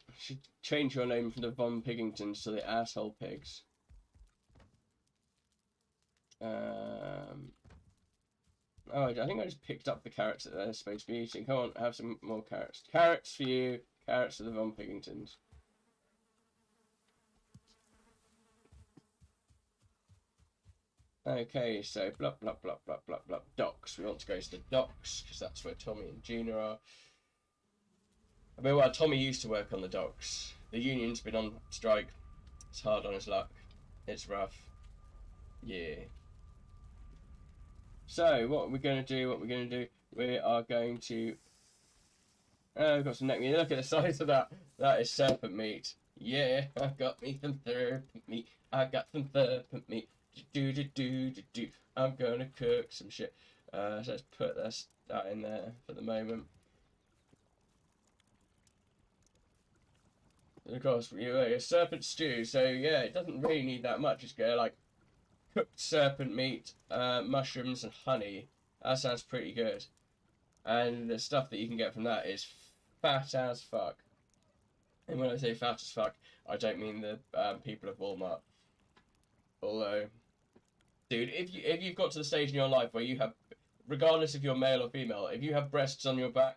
I should change your name from the Von Piggingtons to the Asshole Pigs. Oh, I think I just picked up the carrots that they're supposed to be eating. Come on, have some more carrots. Carrots for you. Carrots for the Von Piggingtons. Okay, so blah blah blah blah blah blah. Docks. We want to go to the docks because that's where Tommy and Gina are. I mean, well, Tommy used to work on the docks. The union's been on strike. It's hard on his luck. It's rough. Yeah. So what we're going to do? We are going to. Oh, we've got some neck meat. Look at the size of that. That is serpent meat. Yeah, I got me some serpent meat. I got some serpent meat. Do. I'm gonna cook some shit. So let's put that in there for the moment. Of course, a serpent stew. So yeah, it doesn't really need that much. It's gonna like cooked serpent meat, mushrooms, and honey. That sounds pretty good. And the stuff that you can get from that is fat as fuck. And when I say fat as fuck, I don't mean the people of Walmart. Although, dude, if you've got to the stage in your life where you have, regardless if you're male or female, if you have breasts on your back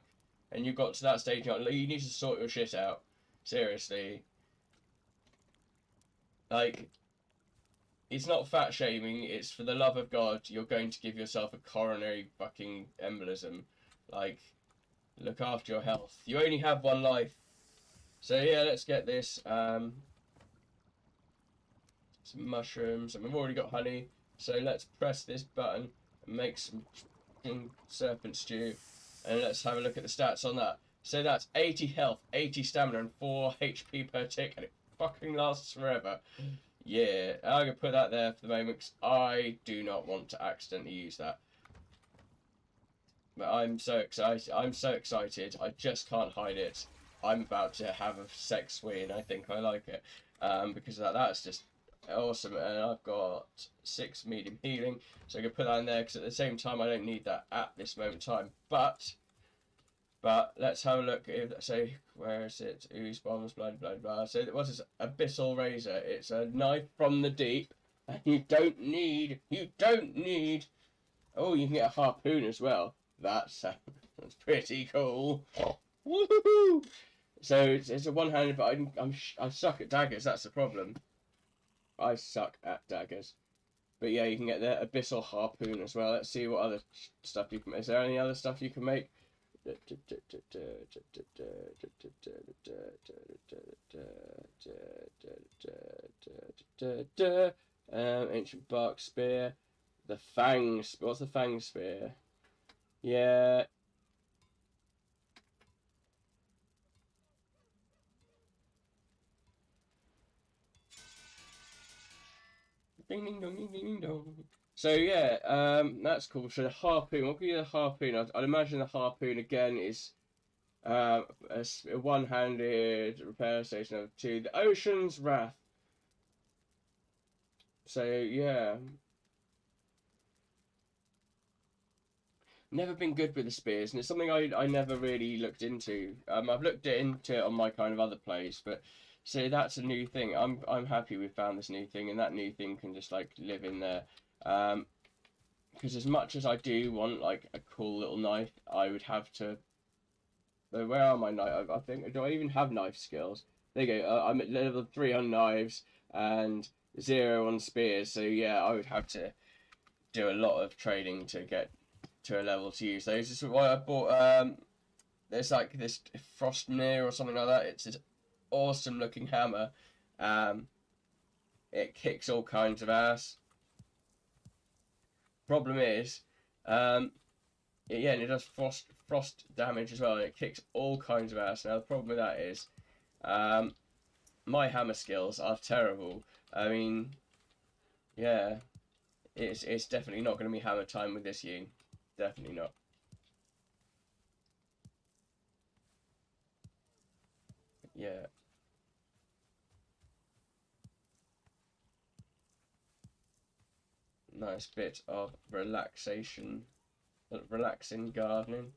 and you've got to that stage, you need to sort your shit out. Seriously. Like, it's not fat shaming. It's for the love of God, you're going to give yourself a coronary fucking embolism. Like, look after your health. You only have one life. So yeah, let's get this. Some mushrooms, and we've already got honey. So let's press this button and make some serpent stew. And let's have a look at the stats on that. So that's 80 health, 80 stamina, and 4 HP per tick, and it fucking lasts forever. Yeah, I'm going to put that there for the moment because I do not want to accidentally use that. But I'm so excited. I just can't hide it. I'm about to have a sex swing. I think I like it. Because that's just awesome. And I've got 6 medium healing. So I'm going to put that in there because at the same time I don't need that at this moment in time. But let's have a look. So where is it? Ooze bombs, blah blah blah. So what is abyssal razor? It's a knife from the deep, and you don't need. Oh, you can get a harpoon as well. That's pretty cool. Woohoo! So it's a one-handed, but I suck at daggers. That's the problem. I suck at daggers. But yeah, you can get the abyssal harpoon as well. Let's see what other stuff you can make. Is there any other stuff you can make? Ancient bark spear. The fang. What's the fang spear? Yeah. Ding ding dong, ding ding dong. So yeah, that's cool. So the harpoon, what could be the harpoon? I'd imagine the harpoon again is a one-handed repair station of 2. The Ocean's Wrath. So yeah, never been good with the spears, and it's something I never really looked into. I've looked into it on my kind of other plays, but so that's a new thing. I'm happy we found this new thing, and that new thing can just like live in there. Because as much as I do want like a cool little knife, I would have to. Where are my knife? I think, do I even have knife skills? There you go. I'm at level 3 on knives and 0 on spears. So yeah, I would have to do a lot of trading to get to a level to use those. This is why I bought. There's like this Frostmere or something like that. It's this awesome looking hammer. It kicks all kinds of ass. Problem is, and it does frost damage as well, and it kicks all kinds of ass. Now the problem with that is, my hammer skills are terrible. I mean, yeah, it's definitely not going to be hammer time with this Ying. Definitely not. Yeah. Nice bit of relaxing gardening.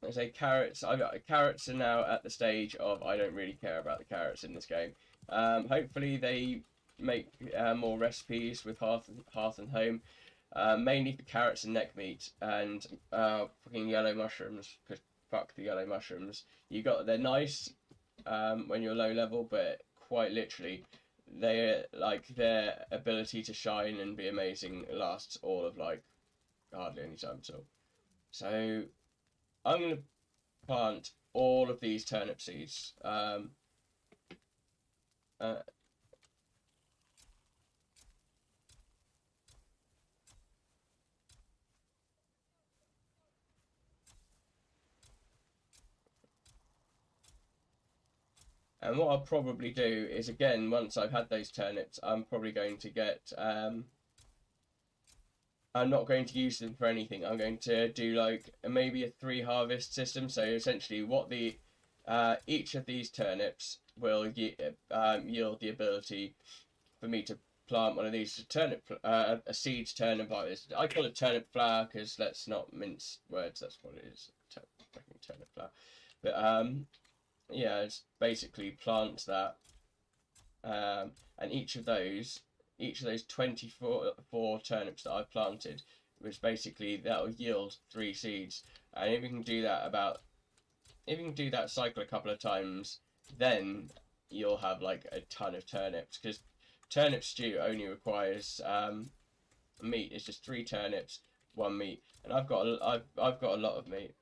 I say carrots. Carrots are now at the stage of I don't really care about the carrots in this game. Hopefully they make more recipes with Hearth and Home, mainly for carrots and neck meat and fucking yellow mushrooms. Because fuck the yellow mushrooms. They're nice when you're low level, but quite literally, their ability to shine and be amazing lasts all of like hardly any time at all. So I'm going to plant all of these turnip seeds. And what I'll probably do is, again, once I've had those turnips, I'm probably going to get... I'm not going to use them for anything. I'm going to do like maybe a 3 harvest system. So essentially what each of these turnips will yield the ability for me to plant one of these a seeds turnip. I call it turnip flower because let's not mince words. That's what it is. Turnip flower. But yeah, it's basically plant that, and each of those 24 turnips that I've planted, which basically that'll yield 3 seeds. And if you can do that cycle a couple of times, then you'll have like a ton of turnips, because turnip stew only requires meat. It's just 3 turnips, 1 meat, and I've got a lot of meat.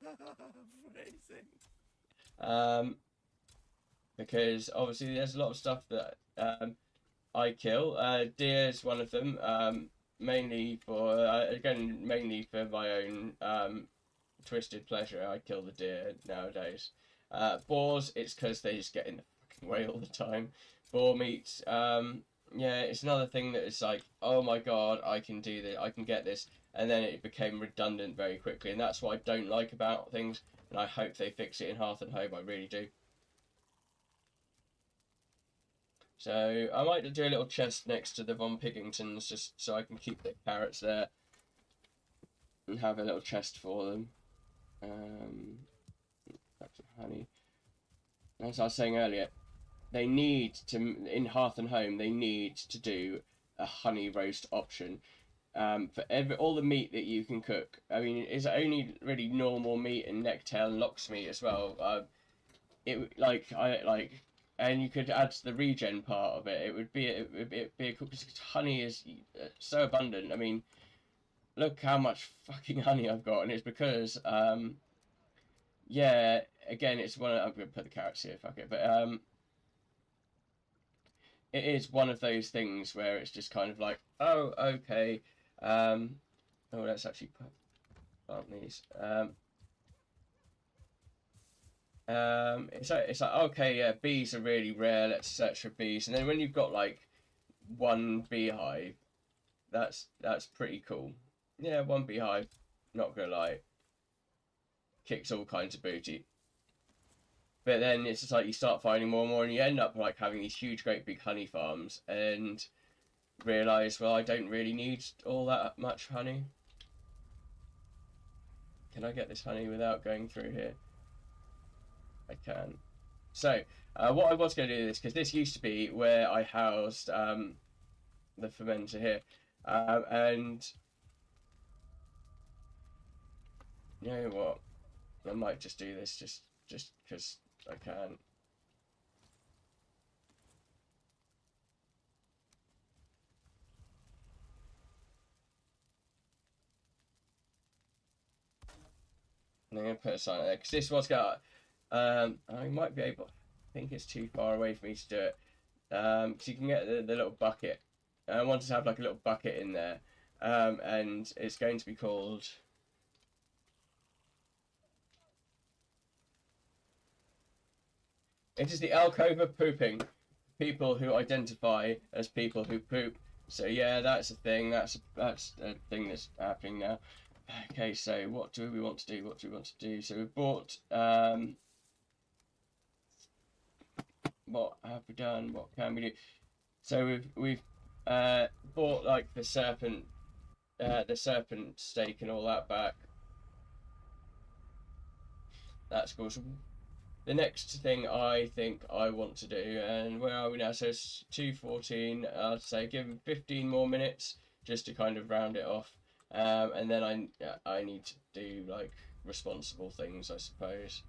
Because obviously there's a lot of stuff that I kill. Deer is one of them. Mainly for mainly for my own twisted pleasure. I kill the deer nowadays. Boars, it's because they just get in the fucking way all the time. Boar meat, yeah, it's another thing that is like, oh my god, I can do this, I can get this, and then it became redundant very quickly, and that's what I don't like about things, and I hope they fix it in Hearth and Home, I really do. So I might do a little chest next to the Von Piggingtons, just so I can keep the carrots there, and have a little chest for them. That's honey. As I was saying earlier, they need to, in Hearth and Home, they need to do a honey roast option. For all the meat that you can cook. I mean, it's only really normal meat and necktail and lox meat as well. And you could add the regen part of it. It would be a cool, because honey is so abundant. I mean, look how much fucking honey I've got, and it's because yeah, again, it's one. I'm gonna put the carrots here. Fuck it, but it is one of those things where it's just kind of like, oh, okay. Oh, let's actually plant these. It's like, okay, yeah, bees are really rare. Let's search for bees, and then when you've got like 1 beehive, that's pretty cool. Yeah, 1 beehive. Not gonna lie, kicks all kinds of booty. But then it's just like you start finding more and more, and you end up like having these huge, great big honey farms, and realise, well, I don't really need all that much honey. Can I get this honey without going through here? I can. So, what I was going to do is, because this used to be where I housed the fermenter here, and you know what? I might just do this just because I can. And I'm going to put a sign there, because this was got. I might be able. I think it's too far away for me to do it. Because you can get the little bucket. I want to have like a little bucket in there, and it's going to be called. It is the alcove of pooping. People who identify as people who poop. So yeah, that's a thing. That's a thing that's happening now. Okay, so what do we want to do? What do we want to do? So we've bought. What have we done? What can we do? So we've bought like the serpent stake and all that back. That's cool. So the next thing I think I want to do, and where are we now? So it's 2:14. I'd say give him 15 more minutes just to kind of round it off, and then I need to do like responsible things, I suppose.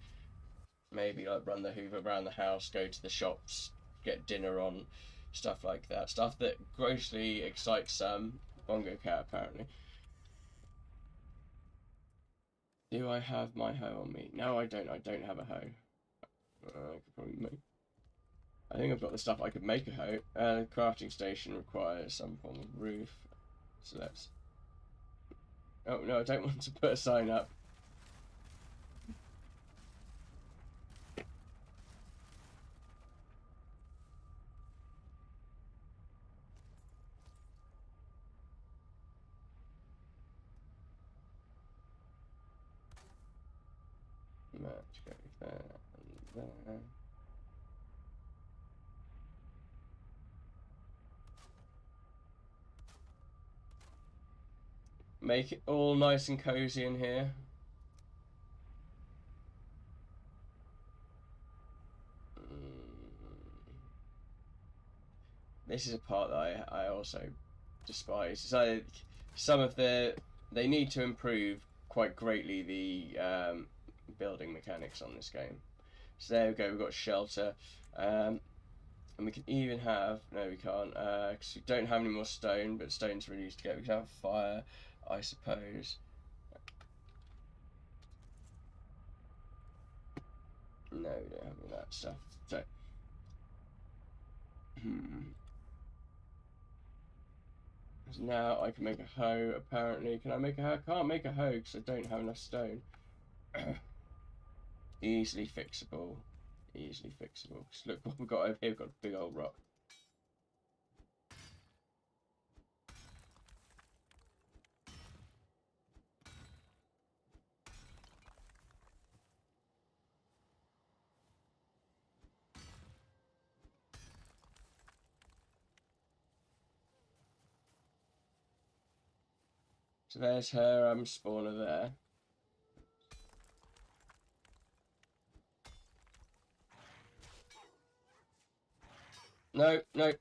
Maybe like run the Hoover around the house, go to the shops, get dinner on, stuff like that. Stuff that grossly excites Bongo Cat apparently. Do I have my hoe on me? No, I don't. I don't have a hoe. I could probably make. I think I've got the stuff I could make a hoe. The crafting station requires some form of roof. So let's. Oh no, I don't want to put a sign up. Let's go there and there. Make it all nice and cozy in here. This is a part that I also despise. So some of they need to improve quite greatly the building mechanics on this game. So there we go, we've got shelter. And we can even have, no we can't, because we don't have any more stone, but stone's really used to get. We can have fire, I suppose. No, we don't have any of that stuff. So, so now I can make a hoe, apparently. Can I make a hoe? I can't make a hoe because I don't have enough stone. Easily fixable. Easily fixable. Because look what we've got over here. We've got a big old rock. So there's her spawner there. No, no.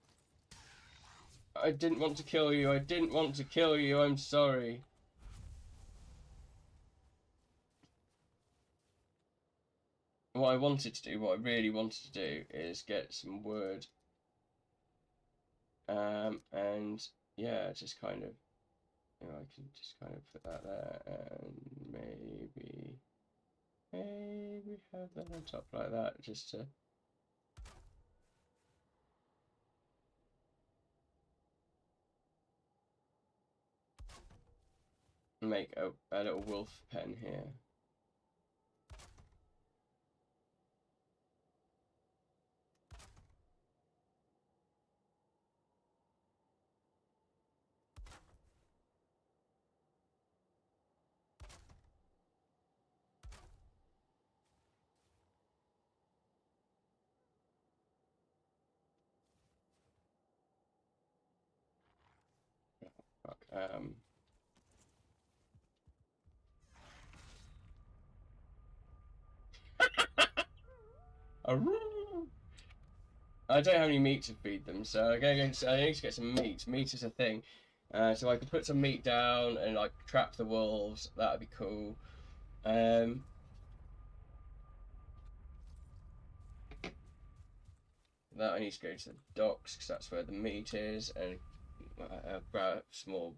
I didn't want to kill you. I didn't want to kill you. I'm sorry. What I wanted to do, what I really wanted to do, is get some wood. And yeah, just kind of, you know, I can just kind of put that there, and maybe have that on top like that, just to. Make a little wolf pen here. Fuck, I don't have any meat to feed them, so I need to get some meat. Meat is a thing. So I could put some meat down and like trap the wolves. That would be cool. That I need to go to the docks because that's where the meat is, and grab some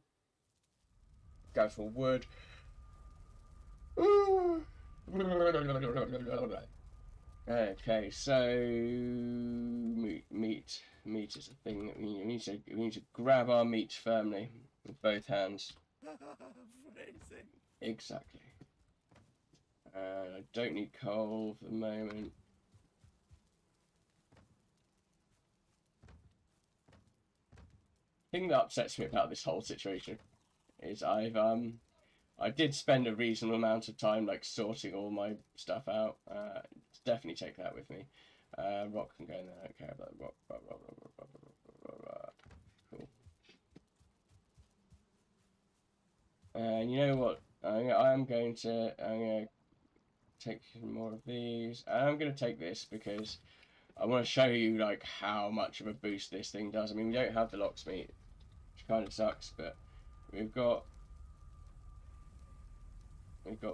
wood. Okay, so meat is a thing that we need to grab our meat firmly with both hands. Phrasing. Exactly. I don't need coal for the moment. The thing that upsets me about this whole situation is I did spend a reasonable amount of time like sorting all my stuff out. Definitely take that with me. Rock can go in there. I don't care about rock. Cool. And you know what? I'm going to take more of these. And I'm going to take this because I want to show you like how much of a boost this thing does. I mean, we don't have the locksmith, which kind of sucks, but we've got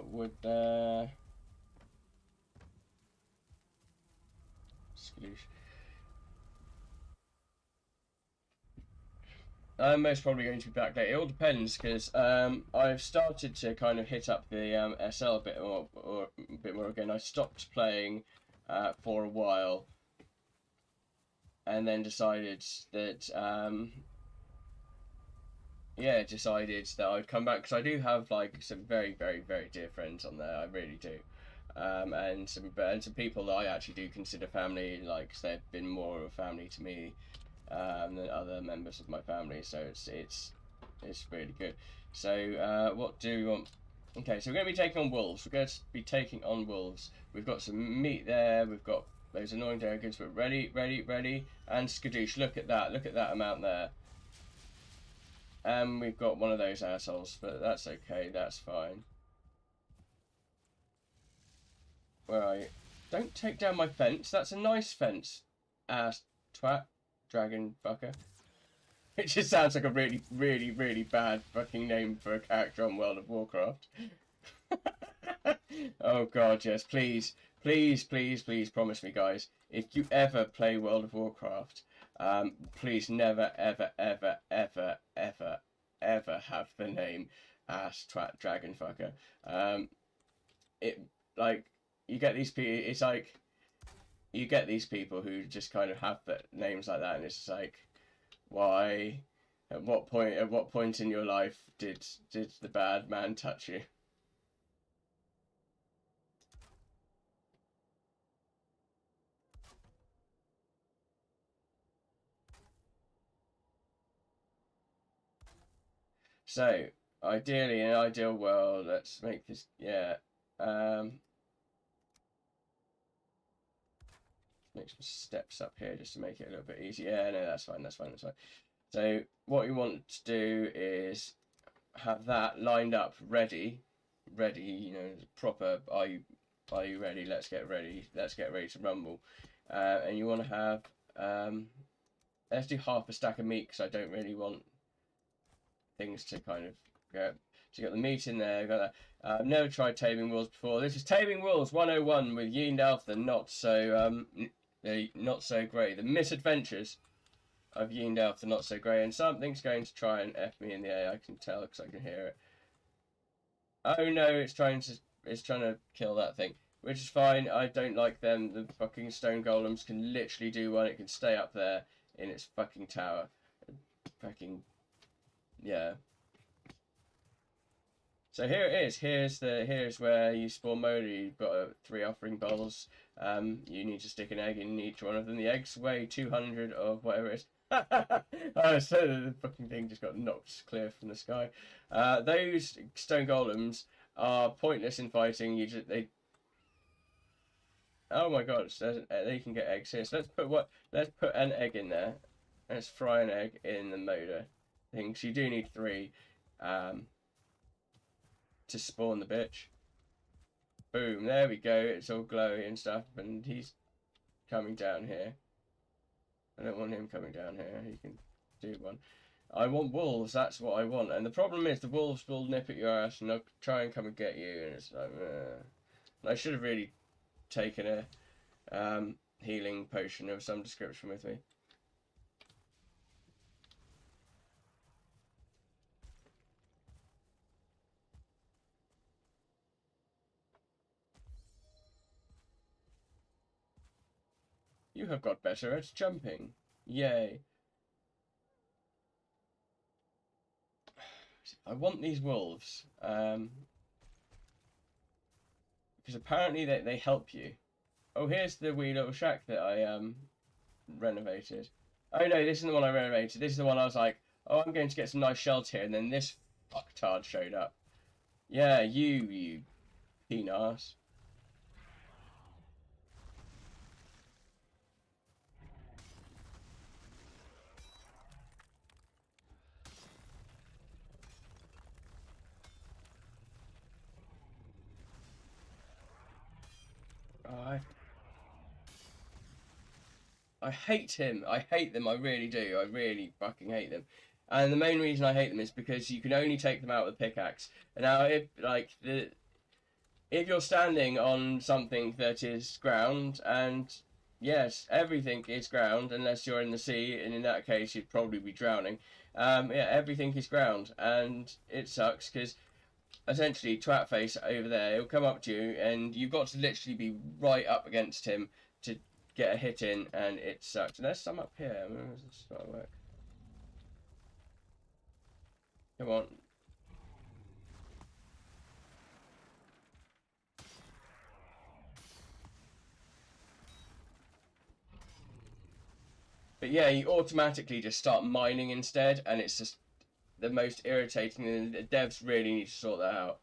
wood there. Sploosh. I'm most probably going to be back later. It all depends because I've started to kind of hit up the SL a bit more again. I stopped playing for a while, and then decided that I'd come back because I do have like some very very dear friends on there. I really do. And some people that I actually do consider family, like they've been more of a family to me than other members of my family. So it's really good. So what do we want? Okay, so we're going to be taking on wolves. We're going to be taking on wolves. We've got some meat there. We've got those annoying dragons. But ready, and skadoosh. Look at that amount there. And we've got one of those assholes, but that's okay. That's fine. Where are you? Don't take down my fence. That's a nice fence. Ass twat. Dragon fucker. It just sounds like a really bad fucking name for a character on World of Warcraft. Oh god, yes. Please Please, please, please promise me, guys, if you ever play World of Warcraft, please never, ever, ever, ever, ever, ever have the name Ass Twat Dragon Fucker. It, like, you get these people, it's like, you get these people who just kind of have the names like that, and it's just like, why? At what point in your life did the bad man touch you? So, ideally, in an ideal world, let's make this, yeah, make some steps up here just to make it a little bit easier. Yeah, no, that's fine, that's fine, that's fine. So, what you want to do is have that lined up, ready, you know, proper, are you ready? Let's get ready to rumble. And you want to have, let's do half a stack of meat, because I don't really want things to kind of go. So you got the meat in there, got that. I've never tried Taming Wolves before. This is Taming Wolves 101 with Yendalf, the not so grey. The misadventures of Yendalf, the not so grey. And something's going to try and F me in the A. I can tell because I can hear it. Oh no, it's trying to kill that thing. Which is fine, I don't like them. The fucking stone golems can literally do one. It can stay up there in its fucking tower. Fucking, yeah. So here it is. Here's where you spawn mode. You've got 3 offering bowls. You need to stick an egg in each one of them. The eggs weigh 200 of whatever it is. Oh, so the fucking thing just got knocked clear from the sky. Those stone golems are pointless in fighting. They. Oh my god! They can get eggs here. So let's put an egg in there. Let's fry an egg in the motor thing. So you do need 3. To spawn the bitch. Boom, there we go. It's all glowy and stuff, and he's coming down here. I don't want him coming down here. He can do one. I want wolves, that's what I want. And the problem is the wolves will nip at your ass and they'll try and come and get you, and it's like, I should have really taken a healing potion of some description with me. You have got better at jumping. Yay. I want these wolves. Because apparently they help you. Oh, here's the wee little shack that I renovated. Oh no, this isn't the one I renovated. This is the one I was like, oh, I'm going to get some nice shelter here, and then this fucktard showed up. Yeah, you penis. Oh, I hate him. I hate them. I really do. I really fucking hate them. And the main reason I hate them is because you can only take them out with a pickaxe. And now, if you're standing on something that is ground, and yes, everything is ground unless you're in the sea, and in that case you'd probably be drowning. Yeah, everything is ground, and it sucks because essentially Twatface over there, he'll come up to you, and you've got to literally be right up against him to get a hit in, and it sucks. And there's some up here. I mean, this might work. Come on. But yeah, you automatically just start mining instead, and it's just the most irritating. And the devs really need to sort that out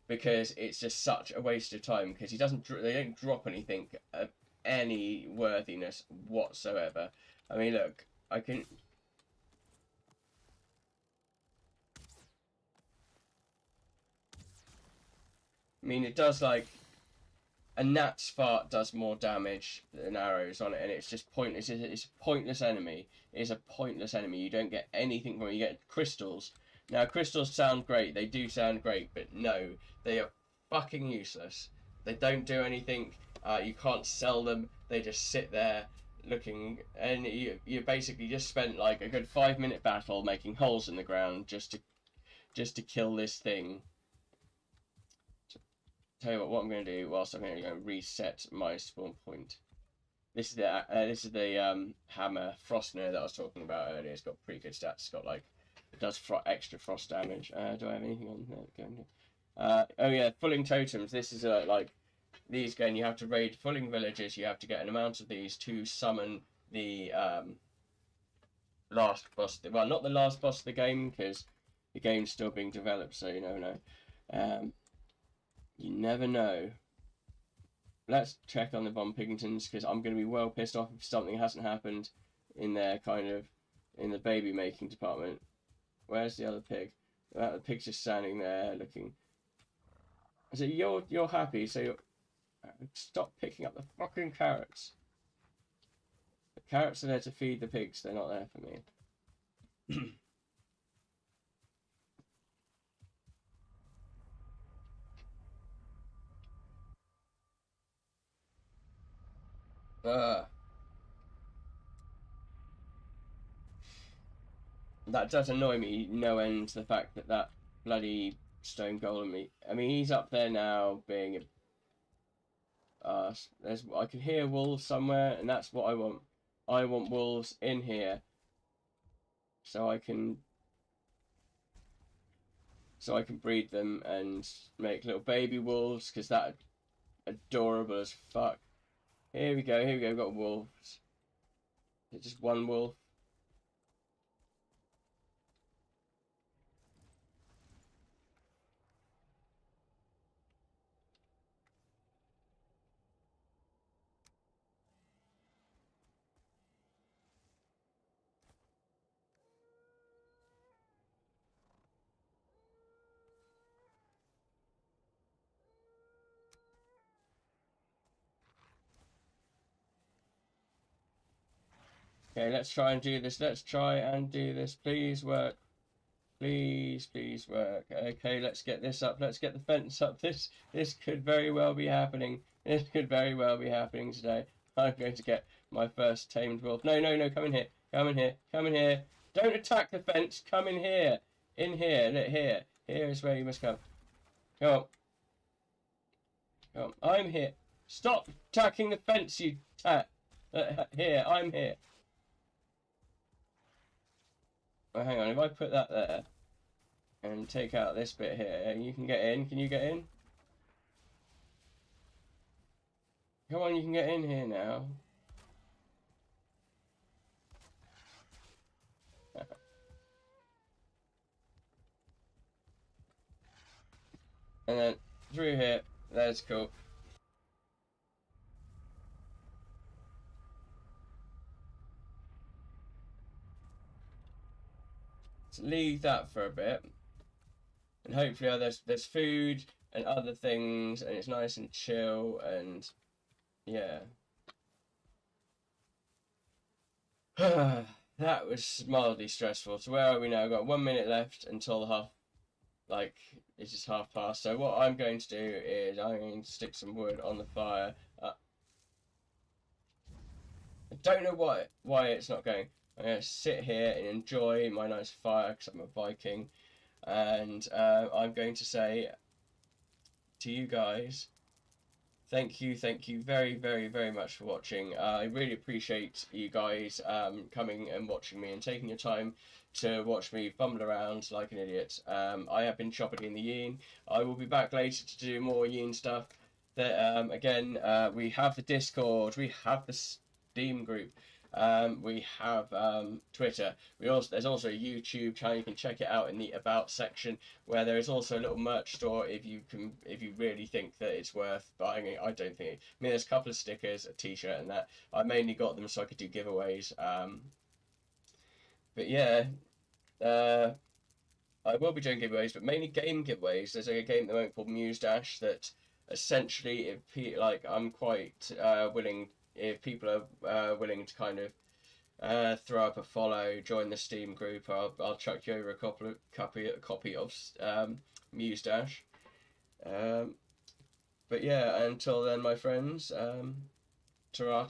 because it's just such a waste of time. Because they don't drop anything of any worthiness whatsoever. I mean, look, I mean, it does like a gnat's fart does more damage than arrows on it, and it's just pointless. It's a pointless enemy. It's a pointless enemy. You don't get anything from it. You get crystals. Now, crystals sound great. They do sound great, but no, they are fucking useless. They don't do anything You can't sell them. They just sit there looking, and you basically just spent like a good 5-minute battle making holes in the ground just to kill this thing. Tell you what I'm going to do whilst I'm going to go reset my spawn point. This is the hammer Frostner that I was talking about earlier. It's got pretty good stats. It's got like, it does extra frost damage. Do I have anything on there? Oh yeah, fulling totems. This is like, these again, you have to raid fulling villages. You have to get an amount of these to summon the last boss. Well, not the last boss of the game, because the game's still being developed, so you never know. You never know. Let's check on the Von Pigingtons, because I'm going to be well pissed off if something hasn't happened in their in the baby making department. Where's the other pig? The pig's just standing there looking. So you're happy, so you're... Stop picking up the fucking carrots. The carrots are there to feed the pigs, they're not there for me. That does annoy me no end, the fact that bloody stone golem, I mean, he's up there now being I can hear wolves somewhere, and that's what I want. I want wolves in here so I can breed them and make little baby wolves, because that adorable as fuck. Here we go, we've got wolves. Is it just one wolf? Okay, let's try and do this. Please work. Please work. Okay, let's get this up. Let's get the fence up. This could very well be happening. This could very well be happening today. I'm going to get my first tamed wolf. No, come in here. Come in here. Come in here. Don't attack the fence. Come in here. In here. Look, here. Here is where you must come. Come on. Come on. I'm here. Stop attacking the fence, you tat. Here, I'm here. Oh, hang on, if I put that there and take out this bit here, you can get in. Can you get in? Come on, you can get in here now. And then through here. That's cool. Leave that for a bit, and hopefully there's food and other things, and it's nice and chill, and yeah. That was mildly stressful. So where are we now? We've got 1 minute left until it's just past. So what I'm going to do is I'm going to stick some wood on the fire. I don't know why it's not going. I'm going to sit here and enjoy my nice fire because I'm a Viking, and I'm going to say to you guys, thank you very, very, very much for watching. I really appreciate you guys coming and watching me and taking your time to watch me fumble around like an idiot. I have been chopping in the Yin. I will be back later to do more Yin stuff. Again, we have the Discord, we have the Steam group. We have Twitter. There's also a YouTube channel. You can check it out in the About section, where there is also a little merch store if you really think that it's worth buying it. I don't think. I mean, there's a couple of stickers, a T-shirt, and that. I mainly got them so I could do giveaways. But yeah, I will be doing giveaways, but mainly game giveaways. There's a game at the moment called Muse Dash that essentially, I'm quite willing. If people are willing to kind of throw up a follow, join the Steam group, I'll chuck you over a copy of Muse Dash. But yeah, until then, my friends, ta